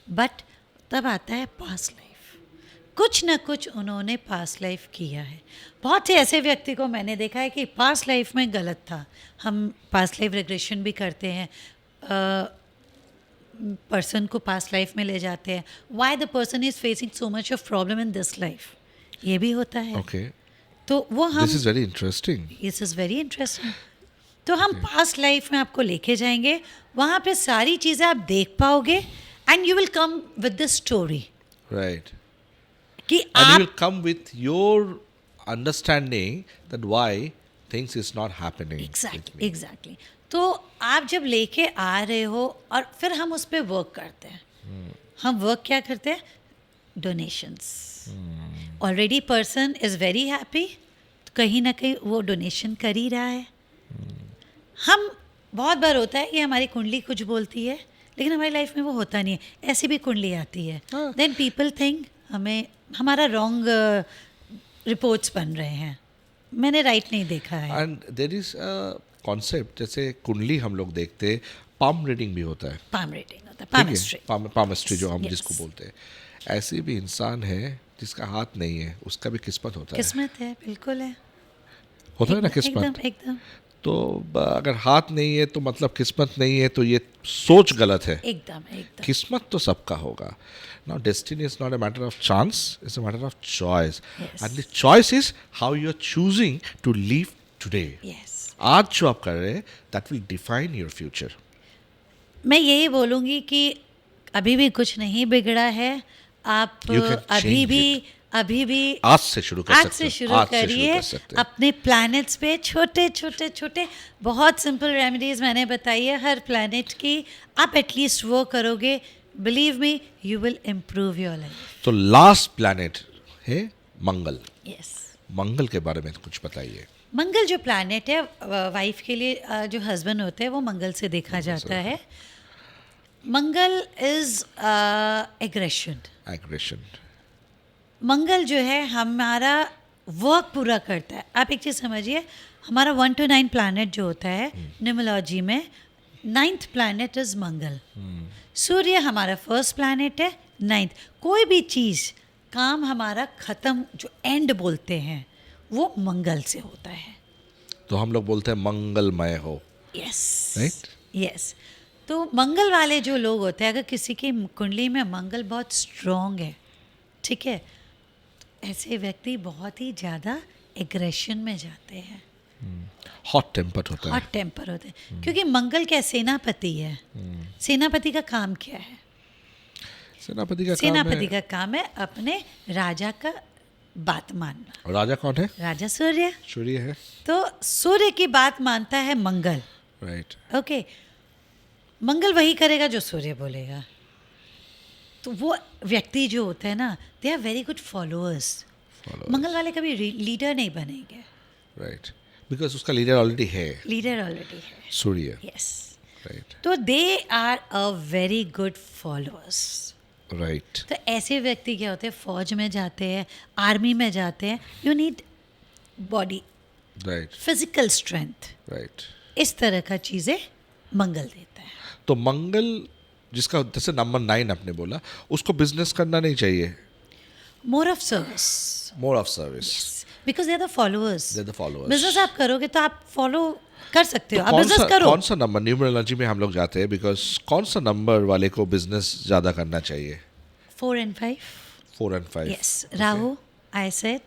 S2: But तब आता है पास्ट लाइफ. कुछ ना कुछ उन्होंने पास्ट लाइफ किया है. बहुत से ऐसे व्यक्ति को मैंने देखा है कि पास्ट लाइफ में गलत था. हम पास्ट लाइफ रिग्रेशन भी करते हैं. पर्सन को पास्ट लाइफ में ले जाते हैं, why the person is facing so much of problem in this life, ये भी होता है।
S1: ओके,
S2: तो वो हम
S1: this is very interesting.
S2: This is very interesting. तो हम पास्ट लाइफ में आपको लेके जाएंगे, वहाँ पे सारी चीज़ें आप देख पाओगे and you will come with the story
S1: right,
S2: कि
S1: and you
S2: आप
S1: will come with your understanding that why things is not happening with
S2: exactly
S1: me.
S2: Exactly. तो आप जब लेके आ रहे हो और फिर हम उस पर वर्क करते हैं, हम वर्क क्या करते हैं, donations. Already person is very happy, कहीं ना कहीं वो डोनेशन कर ही रहा है। हम बहुत बार होता है कि हमारी कुंडली कुछ बोलती है लेकिन हमारी लाइफ में वो होता नहीं है, ऐसी भी कुंडली आती है, देन पीपल थिंक हमें हमारा रॉन्ग रिपोर्ट्स बन रहे हैं, मैंने राइट नहीं देखा है।
S1: And there is a concept, जैसे कुंडली हम लोग देखते हैं, palm reading भी होता है,
S2: पाम रेटिंग होता है,
S1: ठीक है?
S2: palmistry।
S1: palmistry जो हम
S2: Yes.
S1: जिसको बोलते हैं, ऐसे भी इंसान है जिसका हाथ नहीं है, उसका भी किस्मत होता है,
S2: किस्मत है, बिल्कुल है,
S1: होता है ना
S2: एकदम
S1: किस्मत।
S2: एकदम
S1: तो अगर हाथ नहीं है तो मतलब किस्मत नहीं है, तो ये सोच गलत है।
S2: एकदम एकदम।
S1: किस्मत तो सबका होगा। Now destiny is not a matter of chance, it's a matter of choice.
S2: Yes.
S1: And the choice is how you're choosing to live today.
S2: Yes,
S1: आज जो आप कर रहे हैं, that will define your future.
S2: मैं यही बोलूँगी कि अभी भी कुछ नहीं बिगड़ा है, आप
S1: You can change
S2: अभी भी
S1: आज से शुरू कर
S2: आज
S1: सकते
S2: से
S1: हो,
S2: शुरू
S1: आज से शुरू
S2: करिए
S1: कर सकते हैं।
S2: अपने प्लैनेट्स पे छोटे छोटे छोटे बहुत सिंपल रेमेडीज मैंने बताई है हर प्लैनेट की, आप एटलीस्ट वो करोगे, believe me you will improve your life.
S1: तो लास्ट प्लैनेट है मंगल।
S2: यस,
S1: मंगल के बारे में कुछ बताइए।
S2: मंगल जो प्लैनेट है वाइफ के लिए, जो हस्बैंड होते हैं वो मंगल से देखा जाता है। मंगल इज एग्रेशन।
S1: एग्रेशन।
S2: मंगल जो है हमारा वर्क पूरा करता है। आप एक चीज़ समझिए, हमारा 1 to 9 प्लैनेट जो होता है न्यूमरोलॉजी में, 9th प्लैनेट इज मंगल। सूर्य हमारा फर्स्ट प्लैनेट है, 9th। कोई भी चीज़ काम हमारा ख़त्म, जो एंड बोलते हैं, वो मंगल से होता है।
S1: तो हम लोग बोलते हैं मंगलमय हो।
S2: Yes
S1: Right?
S2: यस। तो मंगल वाले जो लोग होते हैं, अगर किसी की कुंडली में मंगल बहुत स्ट्रॉन्ग है, ठीक है, ऐसे व्यक्ति बहुत ही ज़्यादा एग्रेशन में जाते हैं,
S1: हॉट टेम्पर होता है।
S2: हॉट टेम्पर होते हैं, क्योंकि मंगल क्या सेनापति है। सेनापति का काम क्या है?
S1: सेनापति का काम
S2: सेनापति
S1: है।
S2: का काम है अपने राजा का बात मानना।
S1: राजा कौन है?
S2: राजा सूर्य।
S1: सूर्य है।
S2: तो सूर्य की बात मानता है मंगल।
S1: राइट।
S2: ओके, मंगल वही करेगा जो सूर्य बोलेगा। तो वो व्यक्ति जो होता है ना, they are very good followers. Mangal वाले कभी लीडर नहीं बनेंगे,
S1: राइट, बिकॉज उसका लीडर ऑलरेडी है,
S2: लीडर ऑलरेडी है।
S1: सूर्य।
S2: यस,
S1: राइट
S2: तो they are a very good followers.
S1: Right.
S2: तो ऐसे व्यक्ति क्या होते हैं, फौज में जाते हैं, आर्मी में जाते हैं, you need body,
S1: right
S2: physical strength,
S1: right.
S2: इस तरह का चीज़ें मंगल देता है।
S1: तो मंगल जिसका जैसे नंबर 9 आपने बोला, उसको बिजनेस करना नहीं चाहिए,
S2: more of service,
S1: more of service.
S2: Because they are the followers.
S1: They're the followers.
S2: Business आप करोगे तो आप फॉलो कर सकते हो,
S1: तो
S2: आप बिजनेस करो।
S1: कौन सा नंबर न्यूमरोलॉजी में हम लोग जाते हैं, बिकॉज कौन सा नंबर वाले को बिजनेस ज़्यादा करना चाहिए?
S2: 4 and 5।
S1: 4 and 5।
S2: Yes, Rahu, I said.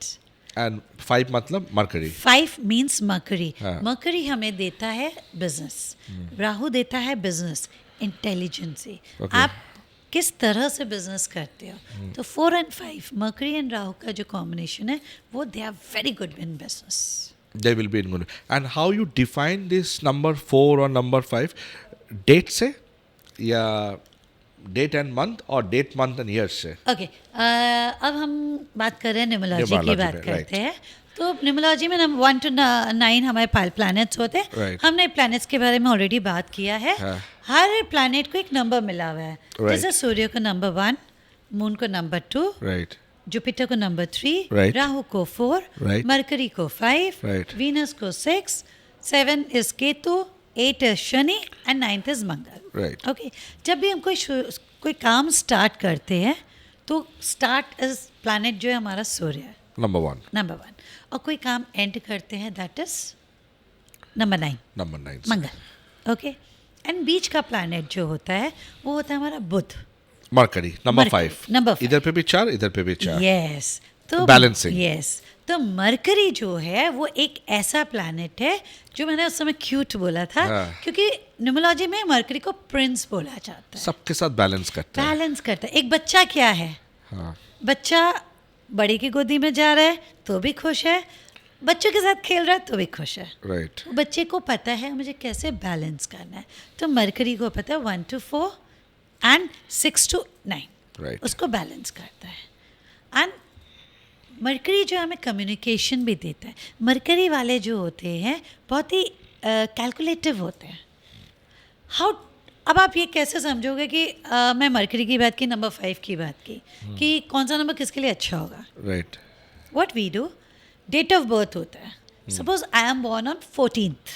S1: And 5 मतलब मरकरी।
S2: 5 means mercury.
S1: हाँ।
S2: मर्करी हमें देता है बिजनेस, राहु देता है बिजनेस, इंटेलिजेंसी।
S1: Okay.
S2: आप किस तरह से बिजनेस करते हो। तो 4 and 5 मर्करी एंड राहु का जो कॉम्बिनेशन है, वो they are very good in business.
S1: They will be in good. And how you define this number 4 or number 5? Date से या डेट एंड मंथ, और डेट मंथ एंड ईयर से?
S2: Okay, अब हम बात कर रहे हैं न्यूमरोलॉजी की
S1: Numerology
S2: बात
S1: में,
S2: करते
S1: right.
S2: हैं। तो न्यूमरोलॉजी में 1 to 9 हमारे प्लैनेट्स होते हैं।
S1: Right.
S2: हमने प्लैनेट्स के बारे में ऑलरेडी बात किया है।
S1: हाँ.
S2: हर प्लैनेट को एक नंबर मिला हुआ है।
S1: Right.
S2: जैसे सूर्य को नंबर 1, मून को नंबर 2,
S1: राइट
S2: जुपिटर को नंबर 3,
S1: Right.
S2: राहु को 4,
S1: Right.
S2: मरकरी को 5,
S1: Right.
S2: वीनस को 6, 7 is Ketu, 8 is Shani and 9th is Mangal.
S1: Right.
S2: Okay, जब भी हम कोई काम स्टार्ट करते हैं तो स्टार्ट इज प्लैनेट जो है हमारा सूर्य है,
S1: नंबर 1।
S2: नंबर 1, और कोई काम एंड करते हैं that is number 9,
S1: number 9।
S2: Mangal. Okay, and बीच का प्लैनेट जो होता है वो होता है हमारा Budh.
S1: Mercury number
S2: Mercury,
S1: 5.
S2: number 5.
S1: इधर पे भी 4, इधर पे भी 4.
S2: यस. तो
S1: Balancing.
S2: यस. तो मरकरी जो है वो एक ऐसा प्लैनेट है जो मैंने उस समय क्यूट बोला था,
S1: हाँ.
S2: क्योंकि न्यूमरोलॉजी में मरकरी को प्रिंस बोला जाता है.
S1: सबके साथ बैलेंस करता है.
S2: बैलेंस करता है. एक बच्चा क्या है,
S1: हाँ.
S2: बच्चा बड़े की गोदी में जा रहा है तो भी खुश है, बच्चों के साथ खेल रहा है तो भी खुश है.
S1: राइट.
S2: बच्चे को पता है मुझे कैसे बैलेंस करना है. तो मरकरी को पता है 1 to 4 एंड 6 to 9
S1: राइट.
S2: उसको बैलेंस करता है. एंड मरकरी जो हमें कम्युनिकेशन भी देता है. मरकरी वाले जो होते हैं बहुत ही कैलकुलेटिव होते हैं. हाउ, अब आप ये कैसे समझोगे कि मैं मरकरी की बात की, नंबर 5 की बात की, कि कौन सा नंबर किसके लिए अच्छा होगा.
S1: Right.
S2: What we do, date of birth होता है. Suppose I am born on 14th.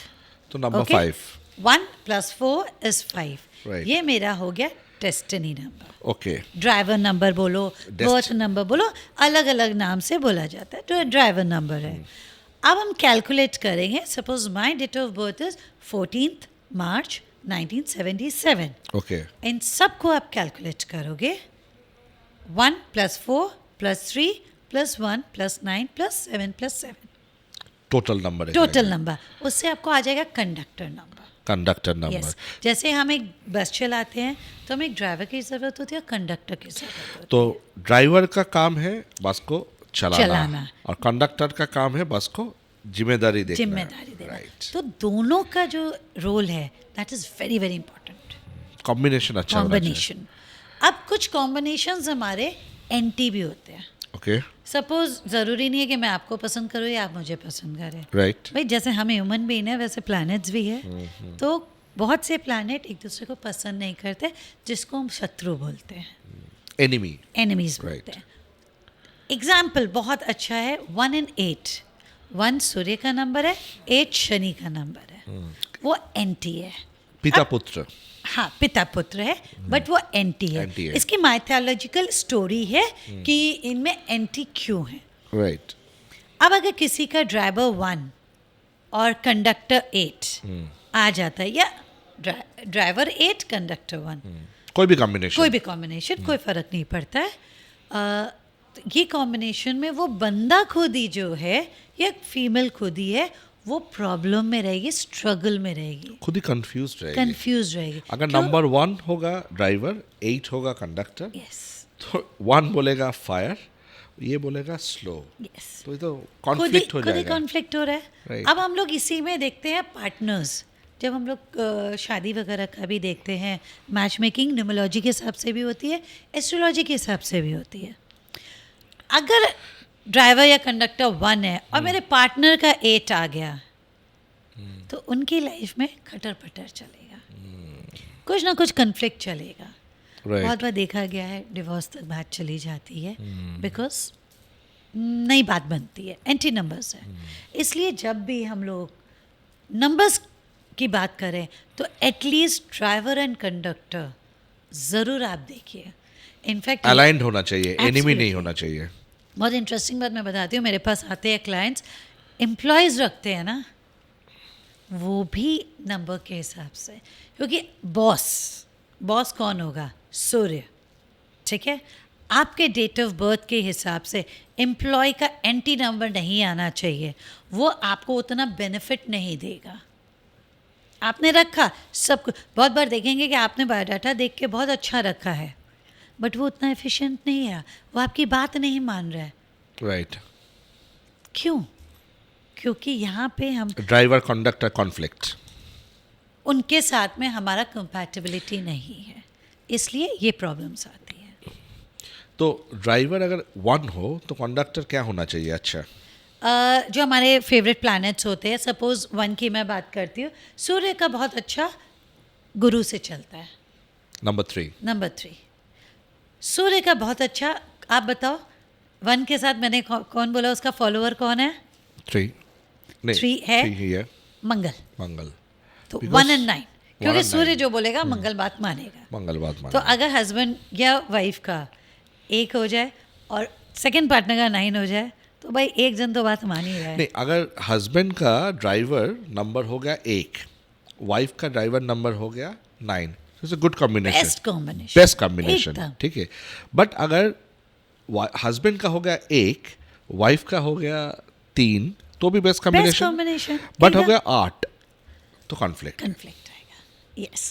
S1: तो नंबर
S2: Okay.
S1: 5.
S2: 1 + 4 is 5.
S1: Right.
S2: ये मेरा हो गया destiny number.
S1: Okay.
S2: Driver number बोलो, बर्थ नंबर बोलो, अलग अलग नाम से बोला जाता है. तो ड्राइवर नंबर है. अब हम कैलकुलेट करेंगे. Suppose my date of birth is 14th March 1977.
S1: Okay.
S2: इन सबको आप कैलकुलेट करोगे. 1 + 4 + 3 + 1 + 9 + 7 + 7
S1: टोटल नंबर.
S2: Total number. उससे आपको आ जाएगा conductor number.
S1: Conductor number.
S2: Yes. जैसे हम एक बस चलाते हैं तो हमें एक ड्राइवर की ज़रूरत होती है, कंडक्टर की ज़रूरत होती
S1: तो ड्राइवर का काम है बस को चलाना,
S2: चलाना.
S1: और कंडक्टर का काम है बस को जिम्मेदारी
S2: है.
S1: देखना.
S2: जिम्मेदारी देना.
S1: राइट.
S2: तो दोनों का जो रोल है that is very very important.
S1: Combination अच्छा होना चाहिए.
S2: कॉम्बिनेशन. अब कुछ कॉम्बिनेशंस हमारे एंटी भी होते हैं.
S1: ओके.
S2: सपोज ज़रूरी नहीं है कि मैं आपको पसंद करूँ या आप मुझे पसंद करें.
S1: राइट.
S2: भाई जैसे हम ह्यूमन बीइंग है वैसे प्लैनेट्स भी है. तो बहुत से प्लैनेट एक दूसरे को पसंद नहीं करते, जिसको हम शत्रु बोलते हैं,
S1: एनिमी.
S2: एनिमीज बोलते हैं. एग्जाम्पल बहुत अच्छा है 1 and 8. 1 सूर्य का नंबर है, 8 शनि का नंबर है. वो एंटी है.
S1: पिता पुत्र.
S2: हाँ, पिता पुत्र है, बट वो एंटी है.
S1: Anti है.
S2: इसकी माइथोलॉजिकल स्टोरी है कि इनमें एंटी क्यों है.
S1: राइट.
S2: अब अगर किसी का ड्राइवर 1 और कंडक्टर 8 आ जाता है, या ड्राइवर 8 कंडक्टर 1,
S1: कोई भी कॉम्बिनेशन.
S2: कोई भी कॉम्बिनेशन, कोई फर्क नहीं पड़ता है. तो ये कॉम्बिनेशन में वो बंदा खुद ही जो है या फीमेल खुद ही है, वो प्रॉब्लम में रहेगी, स्ट्रगल में रहेगी,
S1: खुद ही कंफ्यूज रहेगी.
S2: कंफ्यूज रहेगी.
S1: अगर नंबर 1 होगा ड्राइवर, 8 होगा कंडक्टर,
S2: यस.
S1: तो 1 बोलेगा फायर, ये बोलेगा स्लो.
S2: यस.
S1: तो ये तो कॉन्फ्लिक्ट हो
S2: खुद ही
S1: जाएगा.
S2: कॉन्फ्लिक्ट हो रहा है.
S1: Right.
S2: अब हम लोग इसी में देखते हैं पार्टनर्स. जब हम लोग शादी वगैरह का भी देखते हैं, मैच मेकिंग न्यूमरोलॉजी के हिसाब से भी होती है, एस्ट्रोलॉजी के हिसाब से भी होती है. अगर ड्राइवर या कंडक्टर 1 है और मेरे पार्टनर का 8 आ गया, तो उनकी लाइफ में खटर पटर चलेगा, कुछ ना कुछ कन्फ्लिक्ट चलेगा.
S1: Right.
S2: बहुत बार देखा गया है डिवोर्स तक बात चली जाती है, बिकॉज नई बात बनती है, एंटी नंबर्स है. इसलिए जब भी हम लोग नंबर्स की बात करें तो एटलीस्ट ड्राइवर एंड कंडक्टर ज़रूर आप देखिए. इनफैक्ट
S1: अलाइंड होना चाहिए, एनिमी
S2: Absolutely.
S1: नहीं होना चाहिए.
S2: बहुत इंटरेस्टिंग बात मैं बताती हूँ. मेरे पास आते हैं क्लाइंट्स, एम्प्लॉयज़ रखते हैं ना, वो भी नंबर के हिसाब से, क्योंकि बॉस कौन होगा? सूर्य. ठीक है. आपके डेट ऑफ बर्थ के हिसाब से एम्प्लॉय का एंटी नंबर नहीं आना चाहिए. वो आपको उतना बेनिफिट नहीं देगा. आपने रखा सब कुछ, बहुत बार देखेंगे कि आपने बायोडाटा देख के बहुत अच्छा रखा है, बट वो उतना एफिशिएंट नहीं है, वो आपकी बात नहीं मान रहा है.
S1: राइट.
S2: क्यों? क्योंकि यहाँ पे हम
S1: ड्राइवर कंडक्टर कॉन्फ्लिक्ट.
S2: उनके साथ में हमारा कंपैटिबिलिटी नहीं है, इसलिए ये प्रॉब्लम्स आती है.
S1: तो ड्राइवर अगर 1 हो तो कंडक्टर क्या होना चाहिए? अच्छा.
S2: जो हमारे फेवरेट प्लैनेट्स होते हैं, सपोज 1 की मैं बात करती हूँ, सूर्य का बहुत अच्छा गुरु से चलता है.
S1: नंबर 3.
S2: नंबर 3 सूर्य का बहुत अच्छा. आप बताओ 1 के साथ मैंने कौन बोला, उसका फॉलोअर कौन है?
S1: 3 नहीं,
S2: 3 है
S1: 3 ही है.
S2: मंगल.
S1: मंगल.
S2: तो
S1: Because
S2: 1 and 9, क्योंकि
S1: and
S2: सूर्य
S1: 9.
S2: जो बोलेगा मंगल बात मानेगा.
S1: मंगल बात
S2: तो
S1: मानो.
S2: अगर हस्बैंड या वाइफ का 1 हो जाए और सेकंड पार्टनर का 9 हो जाए, तो भाई एक जन तो बात मान ही रहा है.
S1: नहीं, अगर हस्बैंड का ड्राइवर नंबर हो गया 1 वाइफ का ड्राइवर नंबर हो गया 9, it's a good combination,
S2: best combination
S1: combination, ठीक है. बट अगर हस्बैंड का हो गया 1, वाइफ का हो गया 3, तो भी बेस्ट कॉम्बिनेशन. बट हो गया 8 तो कॉन्फ्लिक्ट
S2: आएगा. यस.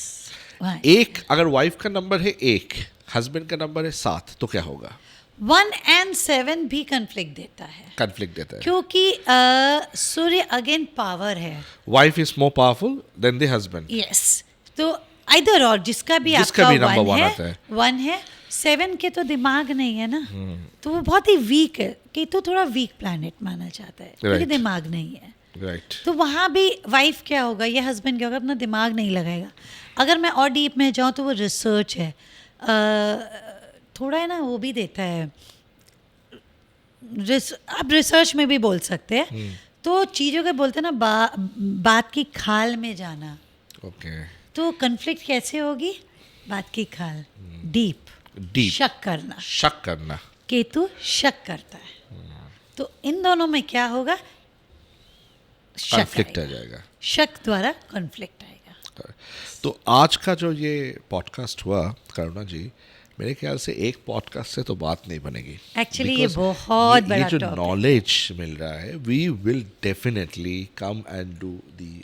S1: एक अगर वाइफ का नंबर है 1, हस्बैंड का नंबर है 7, तो क्या होगा?
S2: 1 and 7 भी कन्फ्लिक्ट देता है क्योंकि सूर्य अगेन पावर है.
S1: Wife is more powerful than the husband.
S2: Yes. तो इधर और जिसका भी
S1: नंबर 1 आता है
S2: 1 है, 7 के तो दिमाग नहीं है ना, तो वो बहुत ही वीक है, कि तो थोड़ा वीक प्लैनेट माना जाता है क्योंकि दिमाग नहीं है.
S1: राइट.
S2: तो वहाँ भी वाइफ क्या होगा या हस्बैंड क्या होगा, अपना दिमाग नहीं लगाएगा. अगर मैं और डीप में जाऊँ तो वो रिसर्च है, थोड़ा है ना, वो भी देता है, आप रिसर्च में भी बोल सकते हैं. तो चीज़ों के बोलते हैं ना, बात की खाल में जाना.
S1: ओके.
S2: तो कन्फ्लिक्ट कैसे होगी? बात की खाल, डीप शक करना. केतु शक करता है, तो इन दोनों में क्या होगा?
S1: कॉन्फ्लिक्ट आ जाएगा.
S2: शक द्वारा कॉन्फ्लिक्ट आएगा.
S1: तो आज का जो ये पॉडकास्ट हुआ करुणा जी, मेरे ख्याल से एक पॉडकास्ट से तो बात नहीं बनेगी.
S2: एक्चुअली ये बहुत बड़ा
S1: जो नॉलेज मिल रहा है, we will definitely come and do the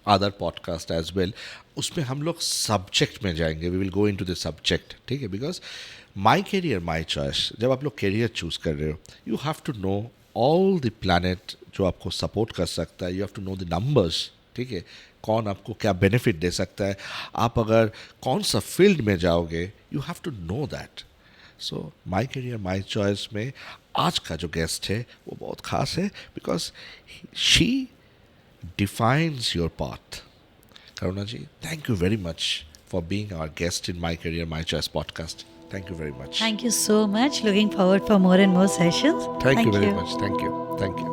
S1: other podcast as well. उसमें हम लोग सब्जेक्ट में जाएंगे, we will go into the subject, ठीक है. Because my career my choice, जब आप लोग कैरियर चूज कर रहे हो, you have to know all the planet जो आपको सपोर्ट कर सकता है. You have to know the numbers, ठीक है. कौन आपको क्या बेनिफिट दे सकता है, आप अगर कौन सा फील्ड में जाओगे, you have to know that. So my career my choice में आज का जो गेस्ट है वो बहुत ख़ास है, because she defines your path. Karuna ji, thank you very much for being our guest in my career my choice podcast. Thank you very much.
S2: Thank you so much. Looking forward for more and more sessions.
S1: Thank you very much. Thank you.